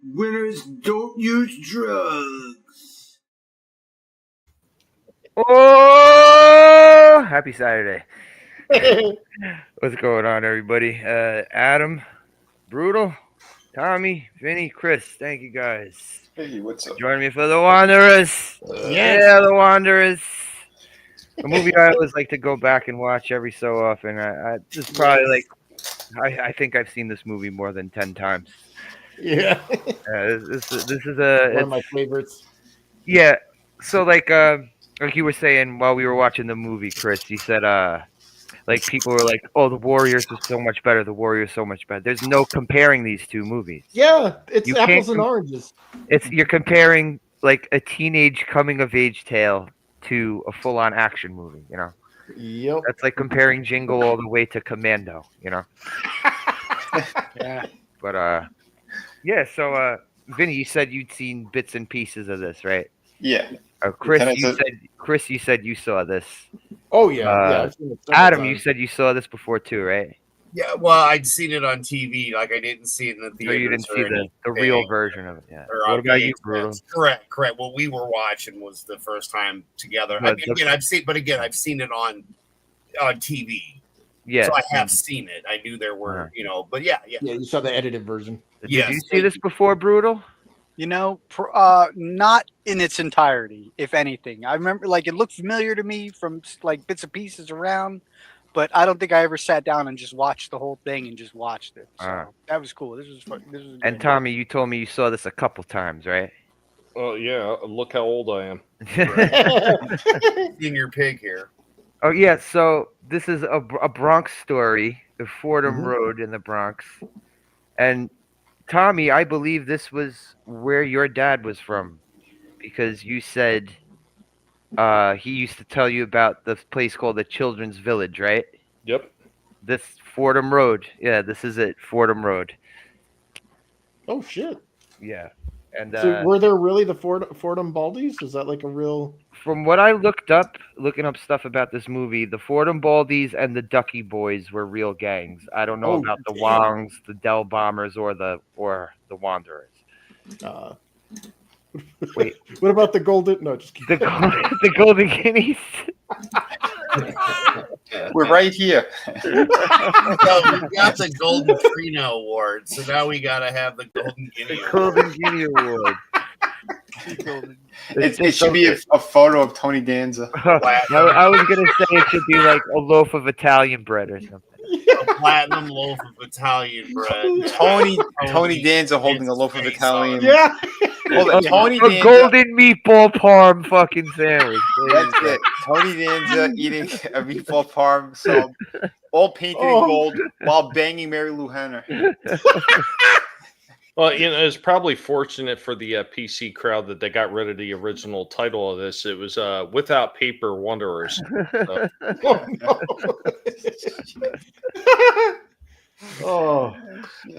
Winners don't use drugs. Oh, happy Saturday. What's going on, everybody? Adam, Brutal, Tommy, Vinny, Chris, thank you guys. Hey, what's up? Joining me for The Wanderers. Yeah, The Wanderers. A movie I always like to go back and watch every so often. This is probably like, I think I've seen this movie more than 10 times. Yeah. This is one of my favorites. Yeah. So like you were saying while we were watching the movie, Chris, you said like people were like, "Oh, the Warriors is so much better. The Warriors so much better." There's no comparing these two movies. Yeah, it's apples and oranges. You're comparing like a teenage coming of age tale to a full on action movie. You know. Yep. That's like comparing Jingle all the way to Commando. You know. Yeah. But yeah. So Vinny, you said you'd seen bits and pieces of this, right? Yeah. Chris, you said you saw this. Oh yeah, I've seen it Adam, you said you saw this before too, right? Yeah, well, I'd seen it on TV. Like I didn't see it in the theater. So you didn't see the real version of it. Yeah. What about you, Brutal? Correct. What we were watching was the first time together. No, I've seen it on TV. Yeah. So I have seen it. I knew there were, but yeah. Yeah, you saw the edited version. Did you see this before, Brutal? Not in its entirety, if anything. I remember, like, it looked familiar to me from, like, bits and pieces around, but I don't think I ever sat down and just watched the whole thing and just watched it. So that was cool. This was fun. And Tommy, you told me you saw this a couple times, right? Oh, yeah. Look how old I am. Senior pig here. Oh, yeah. So this is a Bronx story, the Fordham Road in the Bronx. And Tommy, I believe this was where your dad was from, because you said he used to tell you about the place called the Children's Village, right? Yep. This Fordham Road. Yeah, this is it, Fordham Road. Oh, shit. Yeah. And so were there really the Fordham Baldies? Is that like a real... From what I looking up stuff about this movie, the Fordham Baldies and the Ducky Boys were real gangs. I don't know about the Wongs, the Dell Bombers, or the Wanderers. Wait, what about the Golden? No, just kidding. The Golden Guineas. We're right here. So we got the Golden Trino Award, so now we gotta have the Golden Guinea Award. Golden Guinea Award. It should be a photo of Tony Danza. I was gonna say it should be like a loaf of Italian bread or something. A platinum loaf of Italian bread. Tony Danza holding a loaf of Italian. Yeah. Tony Danza, golden meatball parm fucking sandwich. That's it. Tony Danza eating a meatball parm, so all painted in gold while banging Mary Lou Henner. Well, it's probably fortunate for the PC crowd that they got rid of the original title of this. It was Without Paper Wanderers. So. Oh,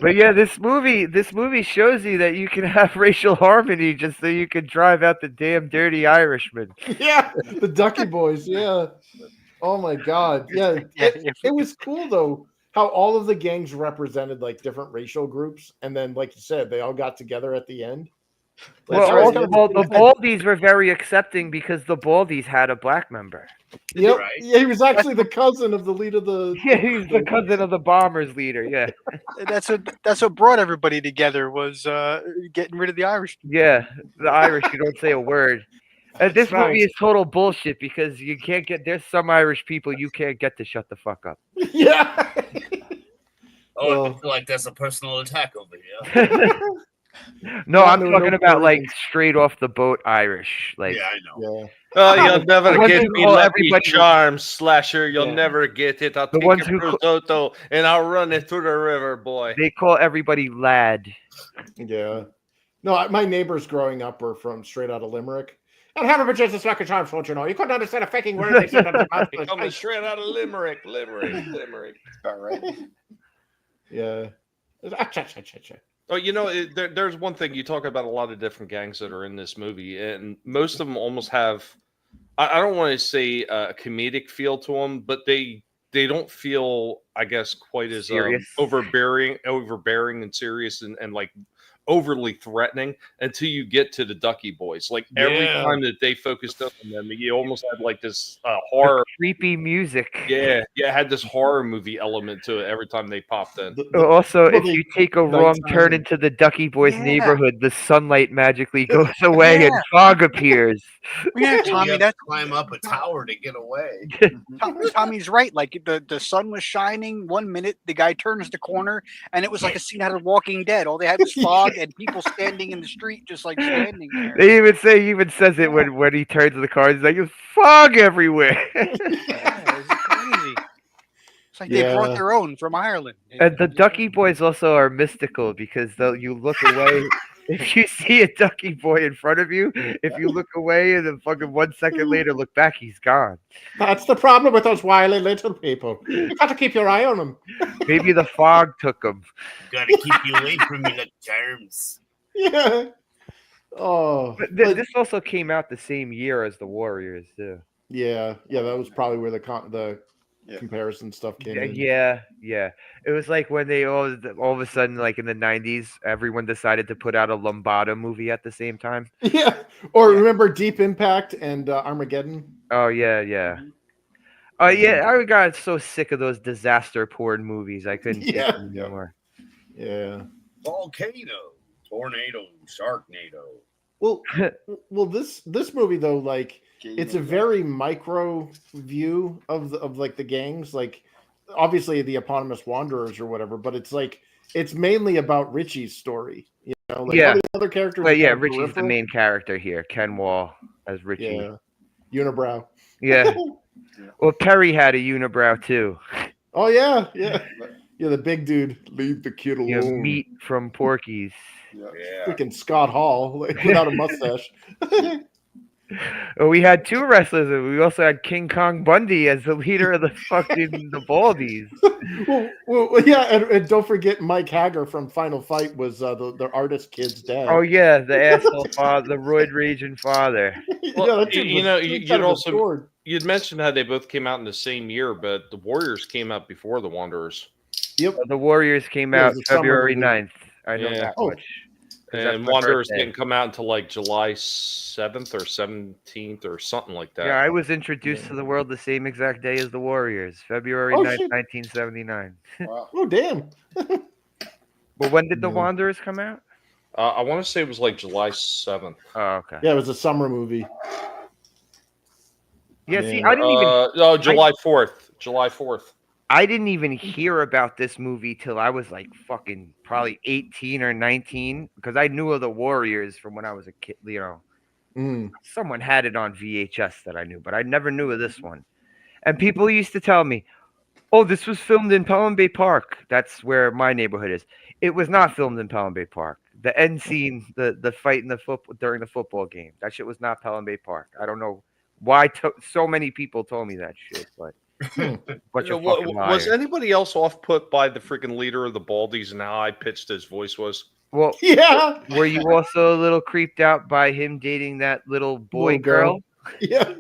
but yeah, this movie shows you that you can have racial harmony just so you can drive out the damn dirty Irishman. Yeah, the Ducky Boys. Yeah. Oh my God. Yeah, it was cool though how all of the gangs represented like different racial groups, and then like you said, they all got together at the end. Well, the Baldies were very accepting because the Baldies had a black member. Yep. Right. Yeah, he was actually the cousin of the lead of the. Yeah, he's the cousin of the Bombers leader. Yeah, that's what brought everybody together was getting rid of the Irish. Yeah, the Irish. You don't say a word. This movie is total bullshit because you can't get. There's some Irish people you can't get to shut the fuck up. Yeah. I feel like that's a personal attack over here. No, I'm talking about like straight off the boat Irish. Like, yeah, I know. Yeah. You'll never get me Lucky Charms, Slasher. You'll never get it. I'll take your prosciutto and I'll run it through the river, boy. They call everybody lad. Yeah. No, my neighbors growing up were from straight out of Limerick. And have a chance to Lucky Charms, don't you know? You couldn't understand a fucking word they said. Coming straight out of Limerick. All right. Yeah. Oh, there's one thing. You talk about a lot of different gangs that are in this movie, and most of them almost have, I don't want to say a comedic feel to them, but they don't feel I guess, quite as Serious. overbearing and serious and like overly threatening until you get to the Ducky Boys. Like every Yeah. time that they focused on them, you almost had like this horror. Creepy music. Yeah, it had this horror movie element to it every time they popped in. Also, well, if they- you take a wrong nighttime turn and- into the Ducky Boys Yeah. neighborhood, the sunlight magically goes away and fog appears. Yeah, You Tommy, have that's to climb up a tower to get away. Tommy's right. Like the sun was shining 1 minute, the guy turns the corner, and it was like a scene out of Walking Dead. All they had was fog and people standing in the street, just like standing there. He even says it when he turns the car. He's like, "There's fog everywhere." Yeah, it's crazy. It's like they brought Yeah. their own from Ireland. And the Ducky Boys also are mystical because you look away. If you see a Ducky Boy in front of you, if you look away and then fucking 1 second later look back, he's gone. That's the problem with those wily little people. You got to keep your eye on them. Maybe the fog took him. Gotta keep you away from me, like germs. Yeah. Oh. But but- this also came out the same year as the Warriors too. yeah. That was probably where the Yeah. comparison stuff came in. Yeah. It was like when they all of a sudden, like in the '90s, everyone decided to put out a Lombardo movie at the same time. Yeah. Or remember Deep Impact and Armageddon? Oh yeah. Oh yeah, I got so sick of those disaster porn movies. I couldn't take Yeah. them anymore. Yeah. Volcano, tornado, sharknado. Well, this movie though, like it's a very micro view of like the gangs, like obviously the eponymous Wanderers or whatever, but it's like it's mainly about Richie's story. You know, like Yeah. all the other characters. But are yeah, kind of Richie's the peripheral. main character here. Ken Wall as Richie. Yeah. Unibrow. Yeah. Well, Perry had a unibrow too. Oh yeah. The big dude. Leave the kid alone. You know, Meat from Porky's. Yeah. Freaking Scott Hall, like, without a mustache. Oh, we had two wrestlers. And we also had King Kong Bundy as the leader of the fucking the Baldies. well, yeah, and don't forget Mike Hager from Final Fight was the artist kid's dad. Oh yeah, the asshole father, the roid raging father. Well, that dude you was know, kind you'd of a also sword. you'd mentioned how they both came out in the same year, but the Warriors came out before the Wanderers, The Warriors came Yeah, it out was a summer February movie. 9th. I know Yeah. that Oh. much. 'Cause that's and my Wanderers birthday. didn't come out until like July 7th or 17th or something like that. Yeah, I was introduced to the world the same exact day as the Warriors, February Oh, 9th, shit. 1979. Oh damn! But when did the Yeah. Wanderers come out? I want to say it was like July 7th. Oh, okay. Yeah, it was a summer movie. Yeah, see, Yeah. I didn't even No, July 4th. July 4th. I didn't even hear about this movie till I was like fucking probably 18 or 19 because I knew of the Warriors from when I was a kid, you know. Mm. Someone had it on VHS that I knew, but I never knew of this one. And people used to tell me, "Oh, this was filmed in Pelham Bay Park." That's where my neighborhood is. It was not filmed in Pelham Bay Park. The end scene, the fight in the football during the football game, that shit was not Pelham Bay Park. I don't know why so many people told me that shit, but bunch of fucking Was liars. anybody else off put by the freaking leader of the Baldies and how high pitched his voice was? Well, Yeah, were you also a little creeped out by him dating that little boy Little girl. girl?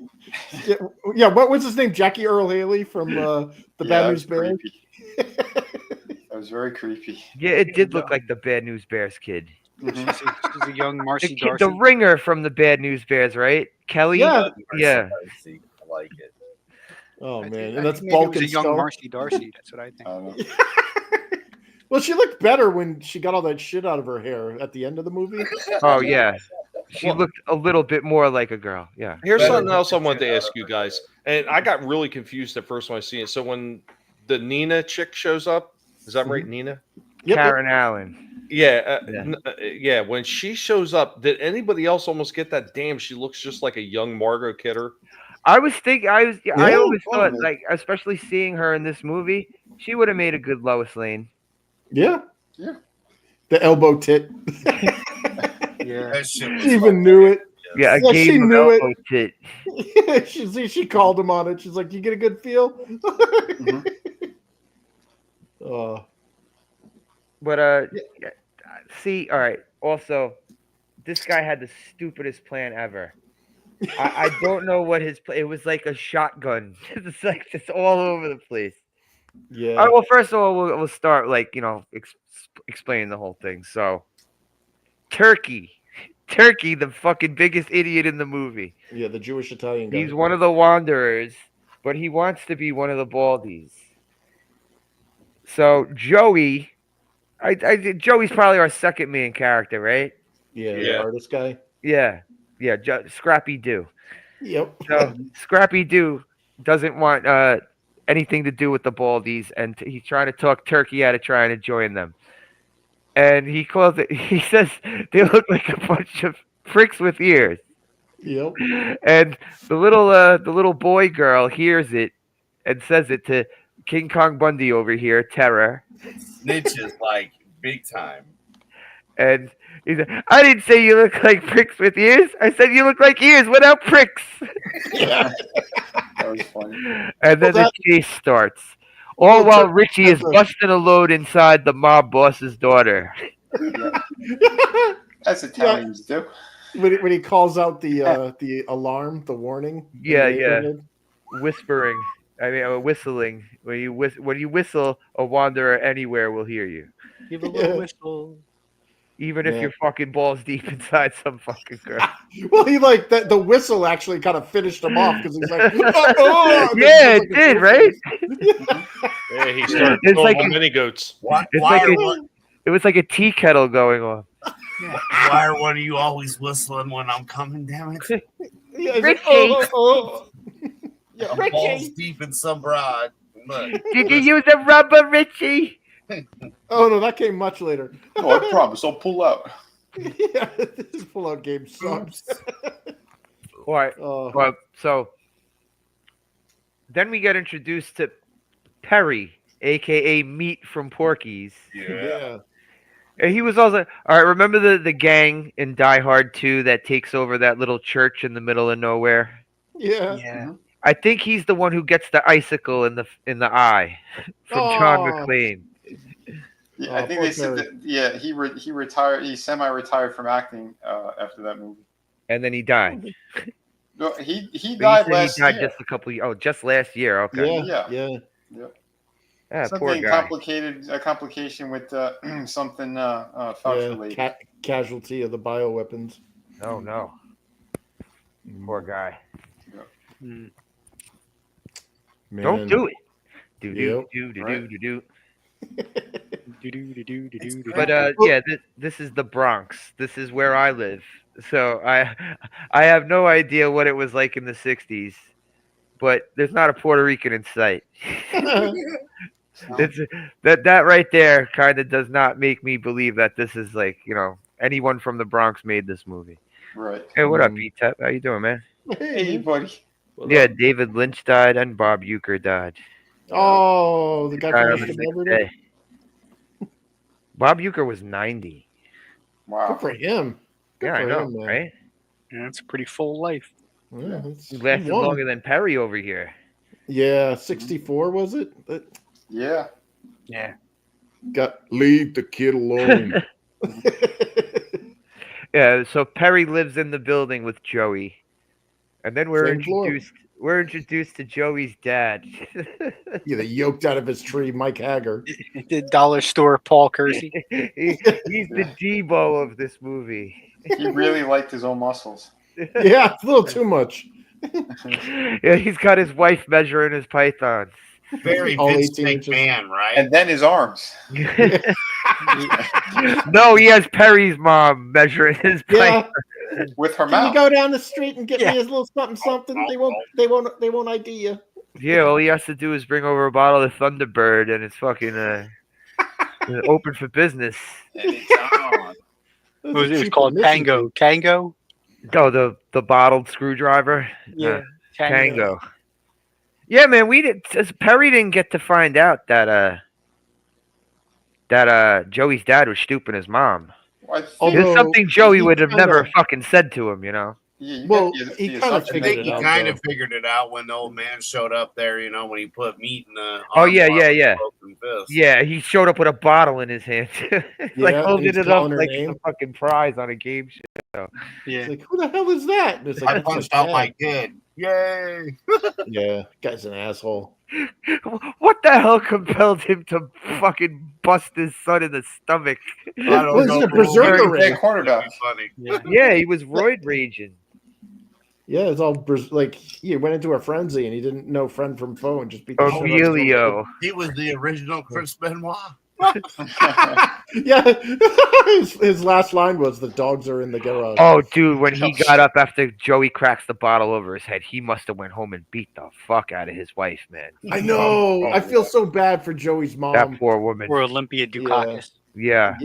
yeah. What was his name? Jackie Earl Haley from the Bad News Bears. That was very creepy. Yeah, it did look like the Bad News Bears kid. Mhm. She's a young The, Marcy kid, Darcy. the ringer from the Bad News Bears, right? Kelly? Yeah. Yeah. I like it. Oh I man, think- and I that's think maybe it Bulk was and a young Skull. Marcy Darcy. That's what I think. I don't know. Well, she looked better when she got all that shit out of her hair at the end of the movie. Oh, yeah. She Well- looked a little bit more like a girl. Yeah. Here's Better something else I picture wanted to out ask of you her. guys, and I got really confused at first when I seen it. So when the Nina chick shows up, is that right, Nina? Yep. Karen Allen. Yeah, Yeah. yeah. When she shows up, did anybody else almost get that? Damn, she looks just like a young Margot Kidder. I was thinking, I Yeah, always thought, probably. like, especially seeing her in this movie, she would have made a good Lois Lane. Yeah. Yeah. The elbow tit. Yeah. That shit was She even fucking knew it. Yeah, a Yeah, she game of knew it. elbow tit. she called him on it. She's like, "You get a good feel." Mhm. Oh, But yeah, see, all right. Also, this guy had the stupidest plan ever. I don't know what his plan. It was like a shotgun. It's like just all over the place. Yeah. All right, well, first of all, we'll start explaining the whole thing. So, Turkey, the fucking biggest idiot in the movie. Yeah, the Jewish Italian guy. He's one of the wanderers, but he wants to be one of the Baldies. So Joey, Joey's probably our second main character, right? Yeah, the Yeah. artist guy. Yeah, Scrappy Doo. Yep. So Scrappy Doo doesn't want anything to do with the Baldies, and he's trying to talk Turkey out of trying to join them. And he calls it. He says they look like a bunch of pricks with ears. Yep. And the little boy girl hears it and says it to King Kong Bundy over here, Terror. Snitches like big time. And he said, I didn't say you look like pricks with ears. I said you look like ears without pricks. Yeah. That was funny. And then the chase starts. All while Richie is busting a load inside the mob boss's daughter. That's Italians do. When he calls out the alarm, the warning. in the Yeah. neighborhood. Whispering. Whistling. When you whistle, a wanderer anywhere will hear you. Give a little whistle. Even if Yeah. you're fucking balls deep inside some fucking girl. Well, he the whistle actually kind of finished him off because he's like, oh, and then Yeah, he it does, did, a right? Yeah, he started It's killing like the a- mini goats. Why, It's why, like are a- one, It was like a tea kettle going on. why are one of you always whistling when I'm coming? Damn it! Yeah, he's like, Richie. oh. Yeah, I'm Richie. balls deep in some broad. Look, Did you use a rubber, Richie? Oh no, that came much later. Oh, I promise. I'll pull out. Yeah, this pull-out game sucks. All right. Oh, Well, so then we get introduced to Perry, aka Meat from Porky's. yeah. And he was also all right. Remember the gang in Die Hard 2 that takes over that little church in the middle of nowhere? Yeah. Yeah. I think he's the one who gets the icicle in the eye from John Oh. McClane. Yeah, I think poor they said Terry. that. Yeah, he retired. He semi-retired from acting after that movie. And then he died. No, he But you died said last he died year. just a couple. Just last year. Okay. Yeah. Ah, poor Something guy. A complication with something Fauci related. Casualty of the bioweapons. Oh no. Poor guy. Mm. Don't do it. Do Yep. do. Do-do-do-do-do-do. But yeah, this is the Bronx. This is where I live. So I have no idea what it was like in the '60s, but there's not a Puerto Rican in sight. It's that right there kind of does not make me believe that this is like anyone from the Bronx made this movie. Right. Hey, what up, E-Tep? How you doing, man? Hey, buddy. Yeah, David Lynch died and Bob Euchre died. Oh, the guy Died from on the Mr. same Beverly. day. Bob Euchre was 90. Wow. Good for him. Good Yeah, I for know, him, man. right? Yeah, it's a pretty full life. Yeah, He lasted won. longer than Perry over here. Yeah, 64 was it? Yeah. Yeah. Leave the kid alone. Yeah, so Perry lives in the building with Joey, and then Same floor. we're introduced to Joey's dad. Yeah, they yoked out of his tree, Mike Hager. The dollar store Paul Kersey. He's the Debo of this movie. He really liked his own muscles. Yeah, a little too much. Yeah, he's got his wife measuring his pythons. Very All Vince 18 inches. McMahon, right? And then his arms. No, he has Perry's mom measuring his Yeah, python. With her can you mouth. go down the street and get Yeah. me a little something? They won't ID you. Yeah, all he has to do is bring over a bottle of Thunderbird, and it's fucking open for business. And it's on. It was called Tango. Tango? Oh, the bottled screwdriver. Yeah. Tango. Yeah, man, Perry didn't get to find out that Joey's dad was stooping his mom. I think, Although- It's something Joey he would have kinda- never fucking said to him, yeah, you Well, got he the kinda assumption I figured think that- he out, kind though. of figured it out when the old man showed up there, when he put meat in the Oh, yeah, arm yeah, with yeah. a broken fist. Yeah, he showed up with a bottle in his hand. Like Yeah, holding and it he's up calling her like name. a fucking prize on a game show. Yeah. It's like, who the hell is that? And it's I like, punched out my kid. Yay! Yeah, guy's an asshole. What the hell compelled him to fucking bust his son in the stomach? I don't Well, know. he's a berserker He's a race. quarterback. Funny. Yeah, he was roid raging. Yeah, it's all like he went into a frenzy and he didn't know friend from foe and just beat the shit out of somebody. Emilio. He was the original Chris Benoit. Yeah, his last line was the dogs are in the garage. Oh, dude, when he got up after Joey cracks the bottle over his head, he must have went home and beat the fuck out of his wife, man. I know. I feel so bad for Joey's mom. That poor woman. Or Olympia Dukakis. Yeah.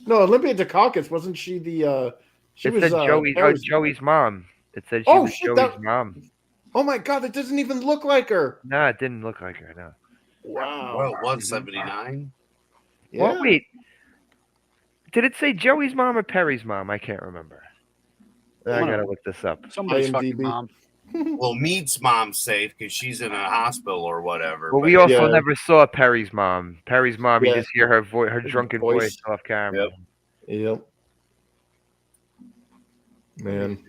No, Olympia Dukakis, wasn't she the? She It was said Joey's mom. It said she Oh, was shit, Joey's mom. Oh my god, that doesn't even look like her. No, it didn't look like her. No. Wow. Well, 179. Yeah. Well, wait. Did it say Joey's mom or Perry's mom? I can't remember. I gotta look this up. Somebody's fucking IMDb. mom. Well, Mead's mom's safe because she's in a hospital or whatever. Well, but we also Yeah. never saw Perry's mom. Perry's mom, you Yeah. just hear her her drunken voice off camera. Yep. Yep. Man.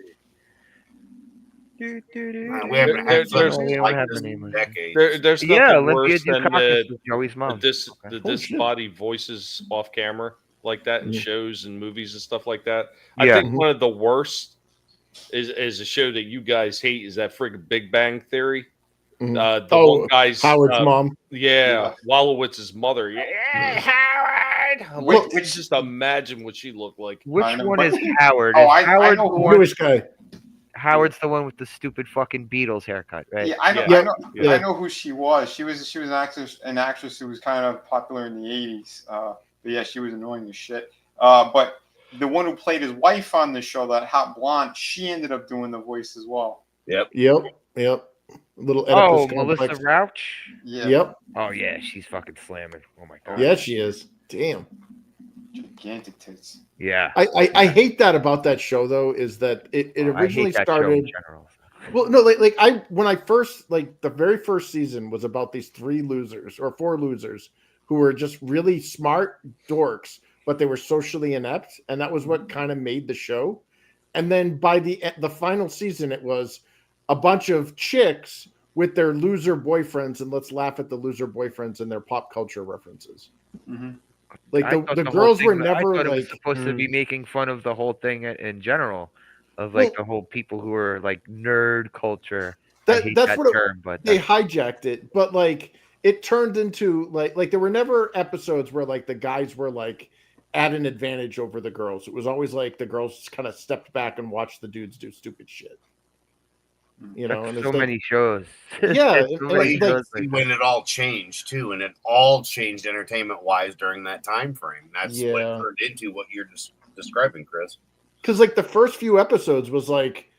Man, we haven't had There's- something we don't like have this the name in of it. decades. There's Yeah, nothing Olympia worse than Dukakis was Joey's the, mom. dis, Okay. the Oh, shit. disembodied voices off camera like that in Mhm. shows and movies and stuff like that. I Yeah. think one of the worst is a show that you guys hate is that friggin' Big Bang Theory. Mhm. The one guy's Howard's mom. Yeah, Wolowitz's mother. Yeah, Howard. Which- Like, just imagine what she looked like. Which I know, one but- is Howard? Oh, Is I Howard know the who one? Jewish guy. Howard's the one with the stupid fucking Beatles haircut, right? Yeah, I know. Yeah. I know. Yeah. I know who she was. She was an actress who was kind of popular in the '80s. But yeah, she was annoying as shit. But the one who played his wife on the show, that hot blonde, she ended up doing the voice as well. Yep. Little Oh, Oedipus Melissa complex. Rauch. Yeah. Yep. Oh yeah, she's fucking slamming. Oh my god. Yeah, she is. Damn. Gigantic tits. Yeah. I hate that about that show though, is that it I originally hate that show in started. general. Well, no, like I when I first like the very first season was about these three losers or four losers who were just really smart dorks, but they were socially inept, and that was what kind of made the show. And then by the final season, it was a bunch of chicks with their loser boyfriends, and let's laugh at the loser boyfriends and their pop culture references. Mm-hmm. Like I the thought whole girls thing were was- I never thought it was like supposed to be making fun of the whole thing in general, of like the whole people who are like nerd culture. I hate that's that what term, but they that's- hijacked it, but like it turned into like there were never episodes where like the guys were like at an advantage over the girls. It was always like the girls kind of stepped back and watched the dudes do stupid shit. You know, and so it's like, many shows. Yeah, There's so many like- shows like When it all changed too, and it all changed entertainment wise during that time frame. That's what Yeah. it turned into what you're describing, Chris. because like the first few episodes was like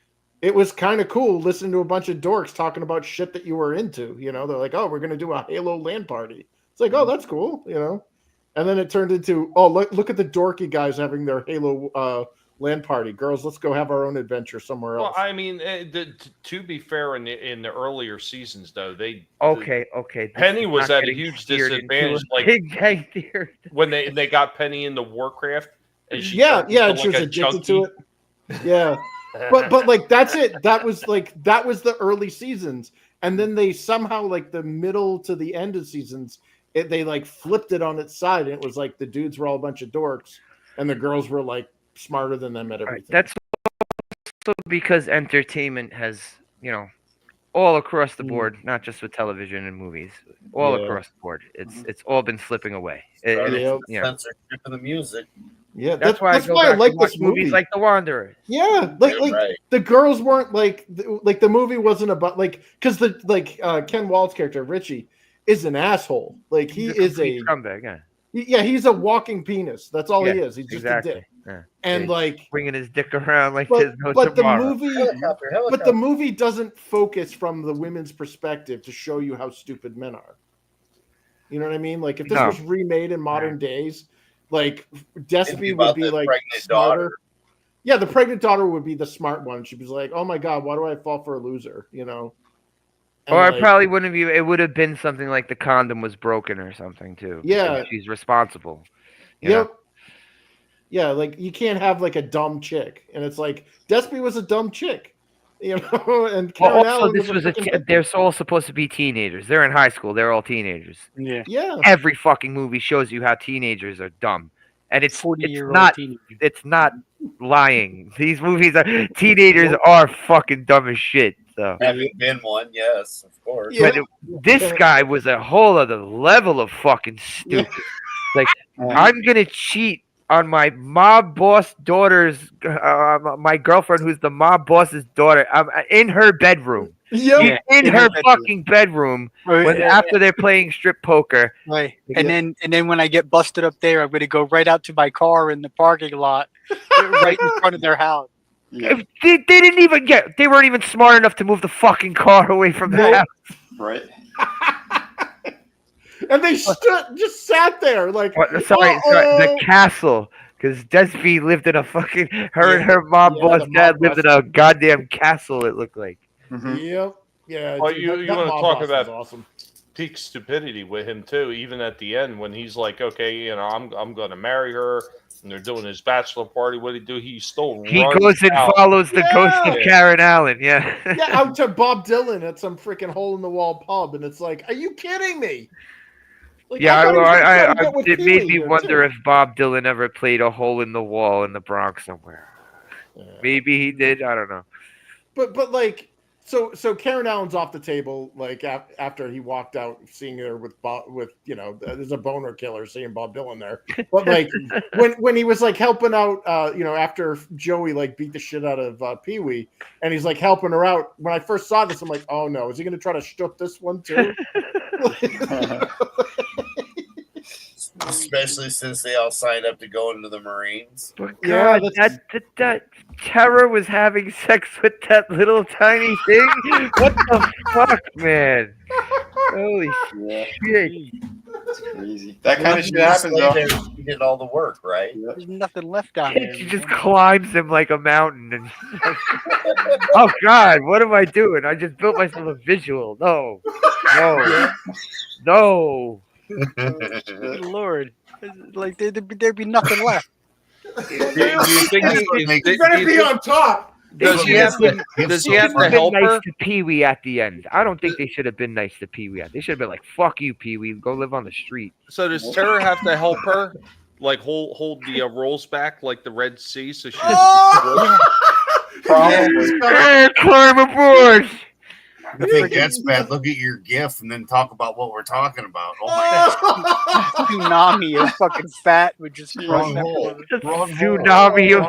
it was kind of cool listening to a bunch of dorks talking about shit that you were into. You know, they're like, "Oh, we're gonna do a Halo LAN party." It's like, "Oh, that's cool," you know. And then it turned into, "Oh, look at the dorky guys having their Halo LAN party. Girls, let's go have our own adventure somewhere Well, else." I mean, to be fair, in the earlier seasons, though, okay. This Penny is was not at a getting huge steered into disadvantage, a like- Big Bang Theory. when they got Penny into Warcraft, and she Yeah, turned yeah, into, and she like, was a addicted chunky- to it. Yeah. But like that's it. That was the early seasons, and then they somehow like the middle to the end of seasons, they like flipped it on its side, and it was like the dudes were all a bunch of dorks, and the girls were like smarter than them at everything. That's also because entertainment has, all across the board, not just with television and movies, all Yeah. across the board. It's all been slipping away. Censorship of the music. Yeah, That's why that's I go why back I like to watch this movies movie. like The Wanderer. Yeah, You're like right. the girls weren't like the movie wasn't about like because Ken Wald's character Richie is an asshole. Like he He's is complete a scumbag, he's a walking penis. That's all he Yeah, is. He's just exactly. a dick. Yeah. And He's like bringing his dick around like but, there's no but the tomorrow. movie doesn't focus from the women's perspective to show you how stupid men are. You know what I mean? Like if this No. was remade in modern days, like It'd be Despy about would be the like pregnant smarter. daughter. Yeah, the pregnant daughter would be the smart one. She'd be like, "Oh my god, why do I fall for a loser?" You know. And Or I like, probably wouldn't have. It would have been something like the condom was broken or something too. Yeah. because she's responsible. you know? Yep. Yeah, like you can't have like a dumb chick, and it's like Despy was a dumb chick. You know, and Well, Karen also, Allen this was a. fucking big They're one. all supposed to be teenagers. They're in high school. They're all teenagers. Yeah. Yeah. Every fucking movie shows you how teenagers are dumb, and it's 40-year-old not. teenager. It's not lying. These movies are teenagers are fucking dumb as shit. So, Having been one, yes, of course. Yeah. but this guy was a whole other level of fucking stupid. Like, I'm gonna cheat on my mob boss daughter's, my girlfriend, who's the mob boss's daughter. I'm in her bedroom. Yep. In in her her bedroom. fucking bedroom when after they're playing strip poker. Right. And then when I get busted up there, I'm gonna go right out to my car in the parking lot, right in front of their house. Yeah. They didn't even get. They weren't even smart enough to move the fucking car away from the house. Right. And they just sat there like, Sorry, the castle. Because Desby lived in a fucking. Her and her mob boss the dad mob lived boss. in a goddamn castle. It looked like. Mhm. Yep. Yeah. Well, dude, you that want to mob talk boss about was awesome. peak stupidity with him too. Even at the end, when he's like, "Okay, you know, I'm going to marry her," and they're doing his bachelor party. What did he do? He still He runs goes and out. follows the ghost of Yeah. Karen Allen. Yeah. Yeah, out to Bob Dylan at some freaking hole in the wall pub, and it's like, are you kidding me? Like, Yeah, thought he was gonna try to get with it Pee made Wee me here, wonder too. if Bob Dylan ever played a hole in the wall in the Bronx somewhere. Maybe he did. I don't know. But like, so Karen Allen's off the table. Like after he walked out, seeing her with there's a boner killer seeing Bob Dylan there. But like when he was like helping out, after Joey like beat the shit out of Pee Wee, and he's like helping her out. When I first saw this, I'm like, oh no, is he gonna try to shtup this one too? Especially since they all signed up to go into the Marines. But Yeah, God, that Terror was having sex with that little tiny thing. What the fuck, man? Holy Yeah. shit! It's crazy. That kind of shit happens though. He did all the work, right? There's nothing left down there. She just climbs him like a mountain, and oh God, what am I doing? I just built myself a visual. No, no. Good Lord, like there'd be nothing left. Do you think He's gonna be on top. does he have to They should help been nice her? to Pee Wee at the end. I don't think they should have been nice to Pee Wee. They should have been like, "Fuck you, Pee Wee. Go live on the street." So does Terror have to help her, like hold the rolls back like the Red Sea, so she Oh! Probably. Hey, climb aboard! I think that's bad. Look at your GIF and then talk about what we're talking about. Oh my god. Tsunami of fucking fat would just Wrong run hole. everywhere. Wrong hole. Tsunami of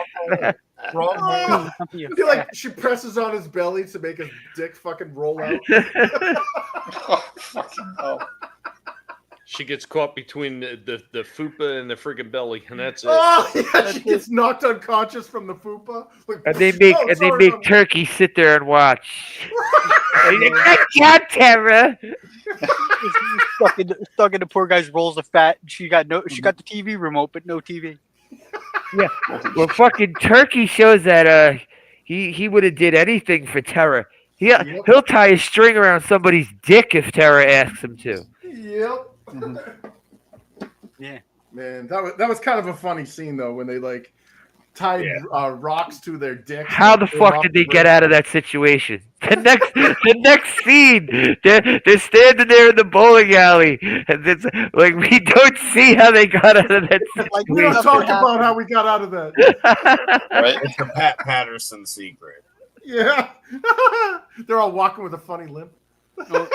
Wrong hole. Tsunami of I feel like fat. she presses on his belly to make his dick fucking roll out. Oh, fucking hell. She gets caught between the fupa and the friggin' belly, and that's it. Oh, yeah, she gets knocked unconscious from the fupa. Like, And they make Turkey sit there and watch. Good job, Terror. Stuck in the poor guy's rolls of fat. She got the TV remote, but no TV. Well, fucking Turkey shows that he would have did anything for Terror. He'll tie a string around somebody's dick if Terror asks him to. Yep. Yeah. Man, that was kind of a funny scene though when they like tied rocks to their dicks. How the fuck did they get out of that situation? The next scene, they're standing there in the bowling alley, and it's like we don't see how they got out of that Like, We don't nothing talk happened. about how we got out of that. situation. Right? It's a Pat Patterson secret. Yeah. They're all walking with a funny limp. Well,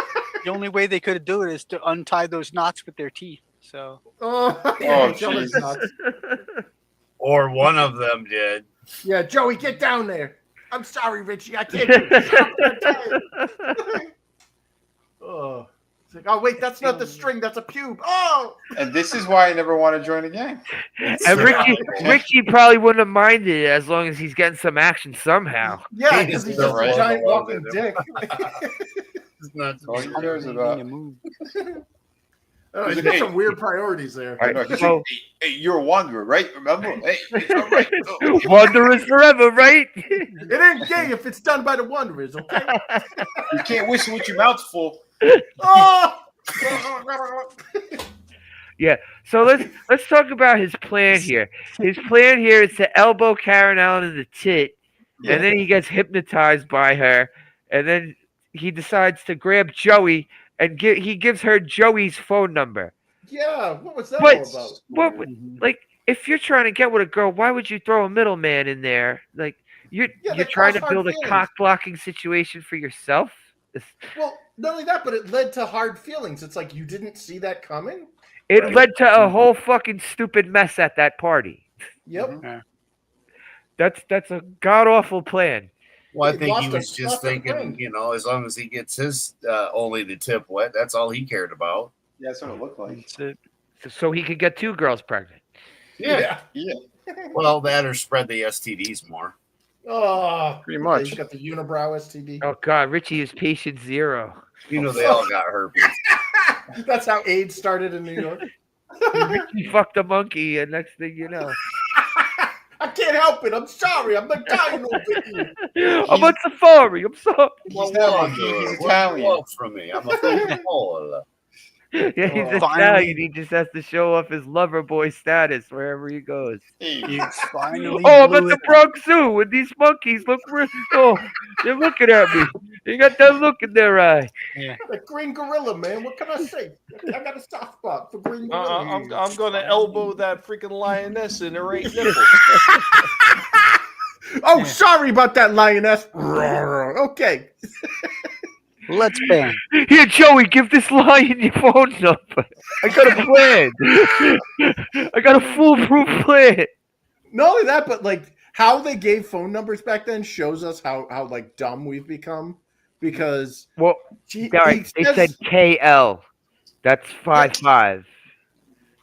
the only way they could do it is to untie those knots with their teeth. So Oh, Oh, Joey's Jesus. nuts. Or one of them did. Yeah, Joey, get down there. I'm sorry, Richie. I can't do this. Oh. It's like, oh, wait, that's not the string. That's a pube. Oh! And this is why I never want to join a gang. And Richie probably wouldn't have minded it as long as he's getting some action somehow. Yeah, because he's just Right. a giant walking dick. It's not All he cares about. Oh, he's got some weird priorities there. I know, he's So- like, hey, you're a wanderer, right? Remember? Hey, it's all right. Oh, Wanderers forever, right? It ain't gay if it's done by the Wanderers, okay? you can't whistle with your mouth full. Oh! So let's talk about his plan here. His plan here is to elbow Karen Allen in the tit and then he gets hypnotized by her, and then he decides to grab Joey and he gives her Joey's phone number. Yeah, what was that But all about? what would like if you're trying to get with a girl, why would you throw a middleman in there? Like you're that trying to caused hard build a feelings. cock blocking situation for yourself. Well, not only that, but it led to hard feelings. It's like you didn't see that coming. It Right. led to a whole fucking stupid mess at that party. Yep. That's a god awful plan. Well, I He think he lost a- was just lost a thinking, friend. you know, as long as he gets his only the tip wet, that's all he cared about. Yeah, that's what it looked like. That's it. So he could get 2 girls pregnant. Yeah. Yeah. Well, that or spread the STDs more. Oh, Pretty okay, much. You got the unibrow STD. Oh God, Richie is patient 0. You know, they all got herpes. That's how AIDS started in New York. Richie fucked a monkey, and next thing you know, I can't help it. I'm sorry. I'm the guy in over here. I'm on safari. I'm sorry. He's not monkey, he's Italian. What from me? I'm a fool. Yeah, he's Finally. Italian. He just has to show off his lover boy status wherever he goes. He's finally. Oh, I'm blew at the it. Bronx Zoo, and these monkeys look real. Oh, they're looking at me. They got that look in their eye. The green gorilla, man. What can I say? I got a soft spot for green gorilla. I'm going to elbow that freaking lioness in her 8 nipples. Oh, sorry about that, lioness. Okay. Let's ban. Here, Joey, give this lion your phone number. I got a plan. I got a foolproof plan. Not only that, but like how they gave phone numbers back then shows us how like dumb we've become. Because Well, he they says- said KL. That's 55.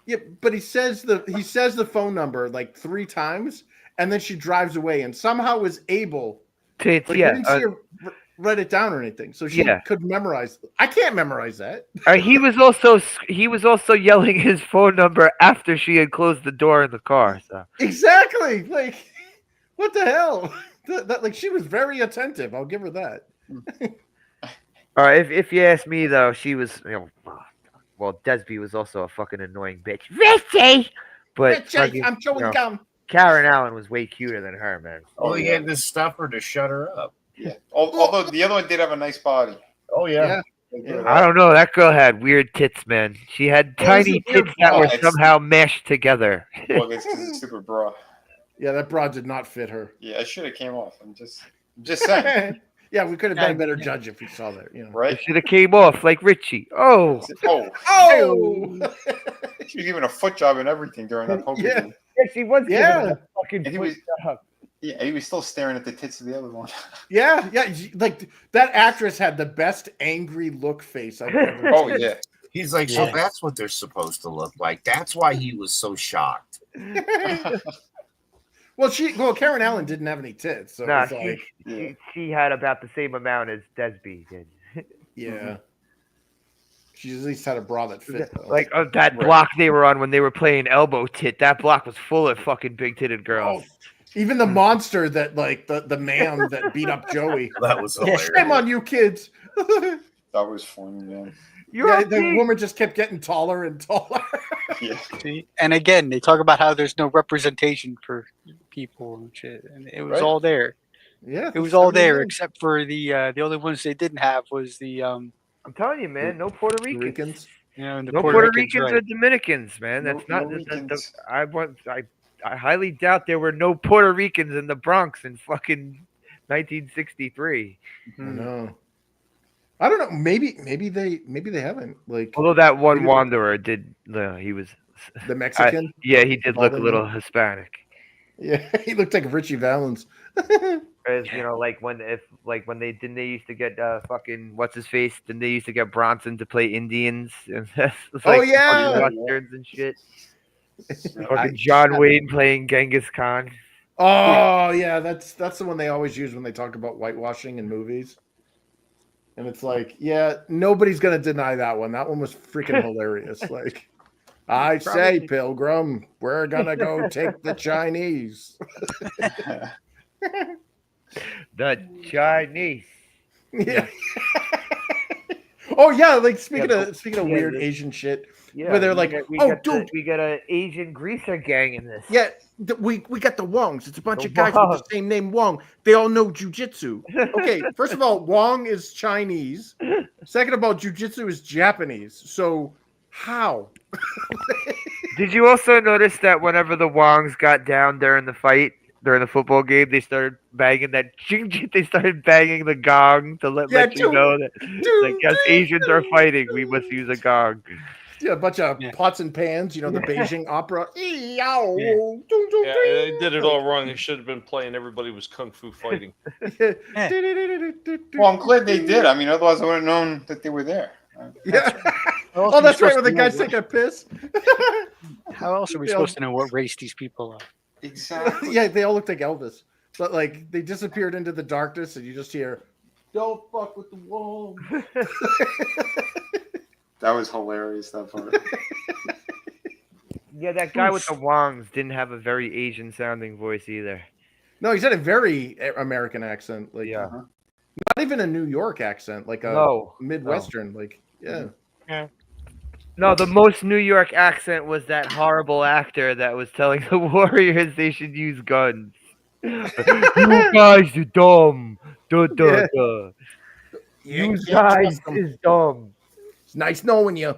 Yeah, but he says the phone number like 3 times, and then she drives away, and somehow was able. It's, Like, yeah. we didn't see her write it down or anything, so she Yeah. could memorize. I can't memorize that. He was also yelling his phone number after she had closed the door in the car. So Exactly. Like, what the hell? That like she was very attentive. I'll give her that. all right, if you ask me though, she was well, Desby was also a fucking annoying bitch. Richie, but Richie, fucking, I'm chewing you know, gum. Karen Allen was way cuter than her, man. Oh, he had to stop her to shut her up. Yeah. Although the other one did have a nice body. Oh, yeah. I don't know. That girl had weird tits, man. She had tiny a weird tits that were bra. somehow meshed together. Well, it's because it's stupid bra. Yeah, that bra did not fit her. Yeah, it should have came off. I'm just saying, Yeah, we could have been a better judge if we saw that. You know. right? It should have came off like Richie. Oh, Oh, Oh, she was giving a foot job and everything during that poker Yeah. game. yeah, she was giving Yeah. it a fucking And he was- foot job. Yeah, he was still staring at the tits of the other one. yeah. Like that actress had the best angry look face I've ever. Oh yeah. He's like, so that's what they're supposed to look like. That's why he was so shocked. Well, Karen Allen didn't have any tits, so Nah, it was like, she had about the same amount as Desby did. yeah. She at least had a bra that fit. Though. Like that block they were on when they were playing elbow tit. That block was full of fucking big titted girls. Oh, even the monster that like the man that beat up Joey. That was hilarious. Shame on you kids. That was funny, man. Yeah, the woman just kept getting taller and taller. Yeah. See? And again, they talk about how there's no representation for people and shit, and it was Right. all there. Yeah, It was all there, except for the only ones they didn't have was the I'm telling you, man, no Puerto Ricans. Ricans. and the No Puerto, Ricans right. or Dominicans, man. That's No not. Ricans. I highly doubt there were no Puerto Ricans in the Bronx in fucking 1963. I know. I don't know. Maybe they haven't. Like Although that one Maybe- wanderer did, he was. the Mexican. Yeah, he did look a Baldwin. little Hispanic. Yeah, he looked like Richie Valens. As you know, like when they used to get fucking what's his face? Then they used to get Bronson to play Indians and it's Oh, like yeah! fucking westerns and shit. Fucking John Wayne playing Genghis Khan. Oh yeah, that's the one they always use when they talk about whitewashing in movies. And it's like, yeah, nobody's gonna deny that one. That one was freaking hilarious. Like, I say, Pilgrim, we're gonna go take the Chinese. The Chinese. Yeah. Oh yeah, like speaking Yeah, of yeah, weird this- Asian shit, Yeah, where they're like, "Oh, dude, we got an Asian greaser gang in this. yeah, we got the Wongs. It's a bunch The of guys with Wong. the same name, Wong. They all know jujitsu." Okay, first of all, Wong is Chinese. Second of all, jujitsu is Japanese. So how? Did you also notice that whenever the Wongs got down during the fight, during the football game, they started banging that they started banging the gong to let you know that like yes, Asians are fighting. We must use a gong. Yeah, a bunch of pots and pans, the Beijing opera. Yeah, they did it all wrong. They should have been playing Everybody Was Kung Fu Fighting. Well, I'm glad they did. I mean, otherwise I would have known that they were there. Yeah. Oh, that's right. When the guys take a piss. How else are we supposed to know what race these people are? Exactly. Yeah, they all look like Elvis, but like they disappeared into the darkness, and you just hear, "Don't fuck with the wall." That was hilarious. That part. Yeah, that guy with the Wongs didn't have a very Asian sounding voice either. No, he's had a very American accent. Like, Yeah. not even a New York accent, like a Midwestern. Like, yeah. No, the most New York accent was that horrible actor that was telling the Warriors they should use guns. You guys are dumb. Duh, duh, duh. You guys is dumb. It's nice knowing you.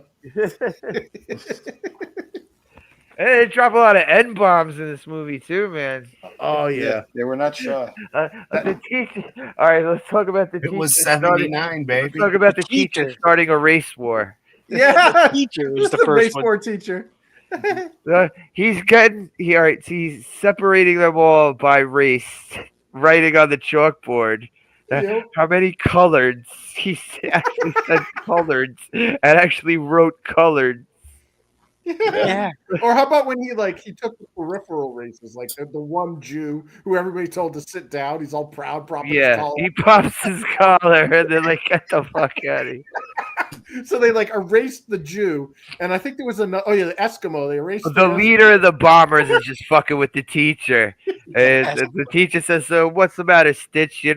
And they drop a lot of N bombs in this movie too, man. Oh yeah, they were not shy. The teacher. All right, let's talk about the teacher. It was 79, baby. Let's talk about the teacher starting a race war. Yeah, teacher was the race first one. war teacher. He's he's separating them all by race, writing on the chalkboard. How many coloreds? He actually said coloreds and actually wrote colored. Yeah. Or how about when he took the peripheral races, like the one Jew who everybody told to sit down. He's all proud, propping his collar. He pops his collar and they're like, "Get the fuck out of here." So they erased the Jew, and I think there was another. Oh yeah, the Eskimo. They erased the leader of the bombers is just fucking with the teacher, and the teacher says, "So what's the matter, Stitch? You're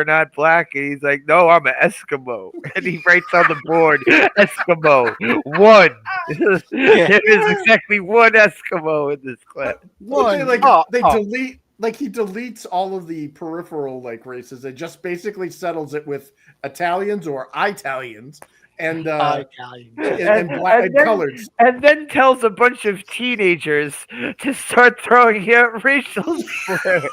not black?" And he's like, "No, I'm an Eskimo." And he writes on the board, "Eskimo 1." There is exactly one Eskimo in this clip. They delete. He deletes all of the peripheral races. It just basically settles it with Italians or Italians and black and coloreds. And then tells a bunch of teenagers to start throwing out racial slurs.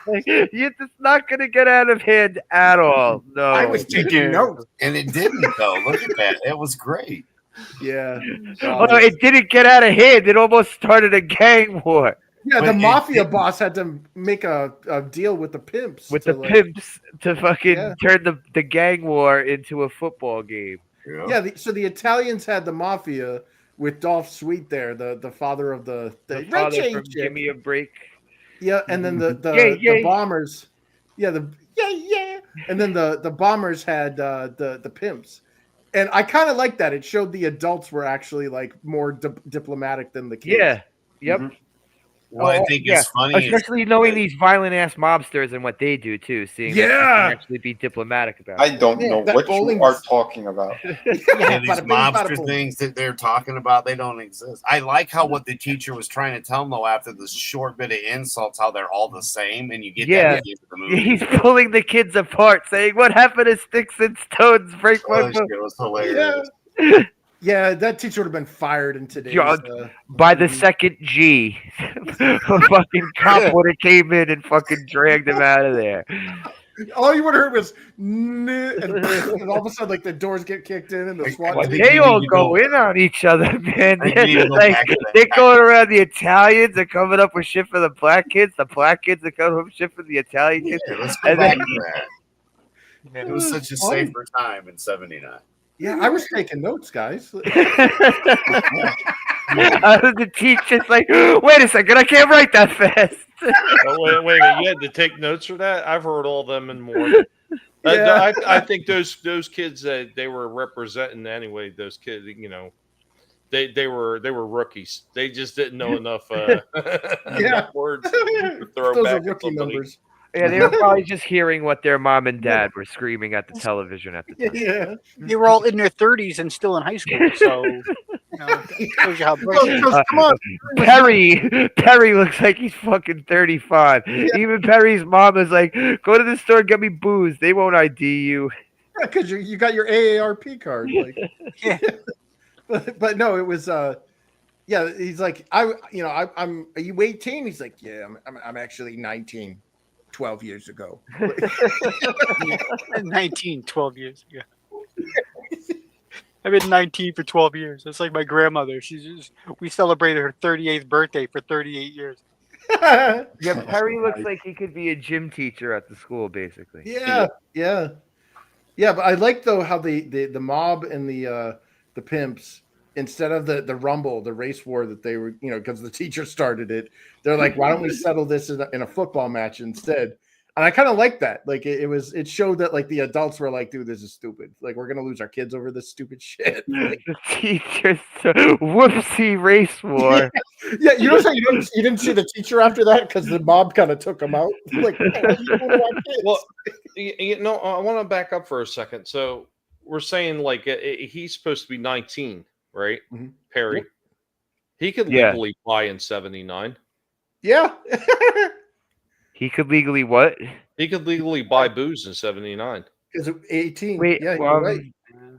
It's not going to get out of hand at all. No, I was taking notes, and it didn't though. Look at that; it was great. Yeah. Although it didn't get out of hand, it almost started a gang war. Yeah, the mafia boss had to make a deal with the pimps. To fucking turn the gang war into a football game. Yeah, so the Italians had the mafia with Dolph Sweet there, the father of the father from Give Me a Break. Yeah, and then the bombers. Yeah, and then the bombers had the pimps. And I kind of like that. It showed the adults were actually more diplomatic than the kids. Yeah. Yep. Mm-hmm. What I think is funny, especially knowing these violent ass mobsters and what they do too, seeing they can actually be diplomatic about. I don't know what you are talking about. These mobster things that they're talking about, they don't exist. I like how what the teacher was trying to tell them though, after this short bit of insults, how they're all the same, and you get that at the end of the movie. He's pulling the kids apart, saying, "What happened to sticks and stones? Break one." It was hilarious. Yeah, that teacher would have been fired in today's by the second G. A fucking cop would have came in and fucking dragged him out of there. All you would have heard was and all of a sudden the doors get kicked in and the SWAT team. They all go in on each other, man. They're going around the Italians, they're coming up with shit for the black kids are coming up with shit for the Italian kids. Let's go back to that. It was such a safer time in '79. Yeah, I was taking notes, guys. The teacher's like, "Wait a second, I can't write that fast." Oh, wait a minute, you had to take notes for that? I've heard all them and more. I think those kids they were representing anyway. Those kids, they were rookies. They just didn't know enough enough words to throw those back are rookie at somebody. numbers. Yeah, they were probably just hearing what their mom and dad were screaming at the television at the time. Yeah. They were all in their 30s and still in high school, so shows you how bright they Because, come on. Perry looks like he's fucking 35. Even Perry's mom is like, go to the store and get me booze. They won't ID you. Yeah, because you got your AARP card. Like, Yeah. but no, it was yeah, he's like, I'm are you 18? He's like, yeah, I'm actually 19, 12 years ago. 12 years ago. I've been 19 for 12 years. That's like my grandmother. We celebrated her 38th birthday for 38 years. Yeah, Perry looks like he could be a gym teacher at the school, basically. Yeah. But I like though how the mob and the pimps, instead of the rumble, the race war that they were, because the teacher started it, they're like, why don't we settle this in a football match instead? And I kind of like that. Like it showed that like the adults were like, dude, this is stupid. Like we're gonna lose our kids over this stupid shit. Like, The teacher's whoopsie race war. yeah, you know what? You didn't see the teacher after that because the mob kind of took him out. Like, what are you doing to our kids? Well, I want to back up for a second. So we're saying like he's supposed to be 19, right? Mhm. Perry. Yep. He could legally buy in 79. Yeah. He could legally what? He could legally buy booze in 79. Is it 18? Wait, yeah, you're right.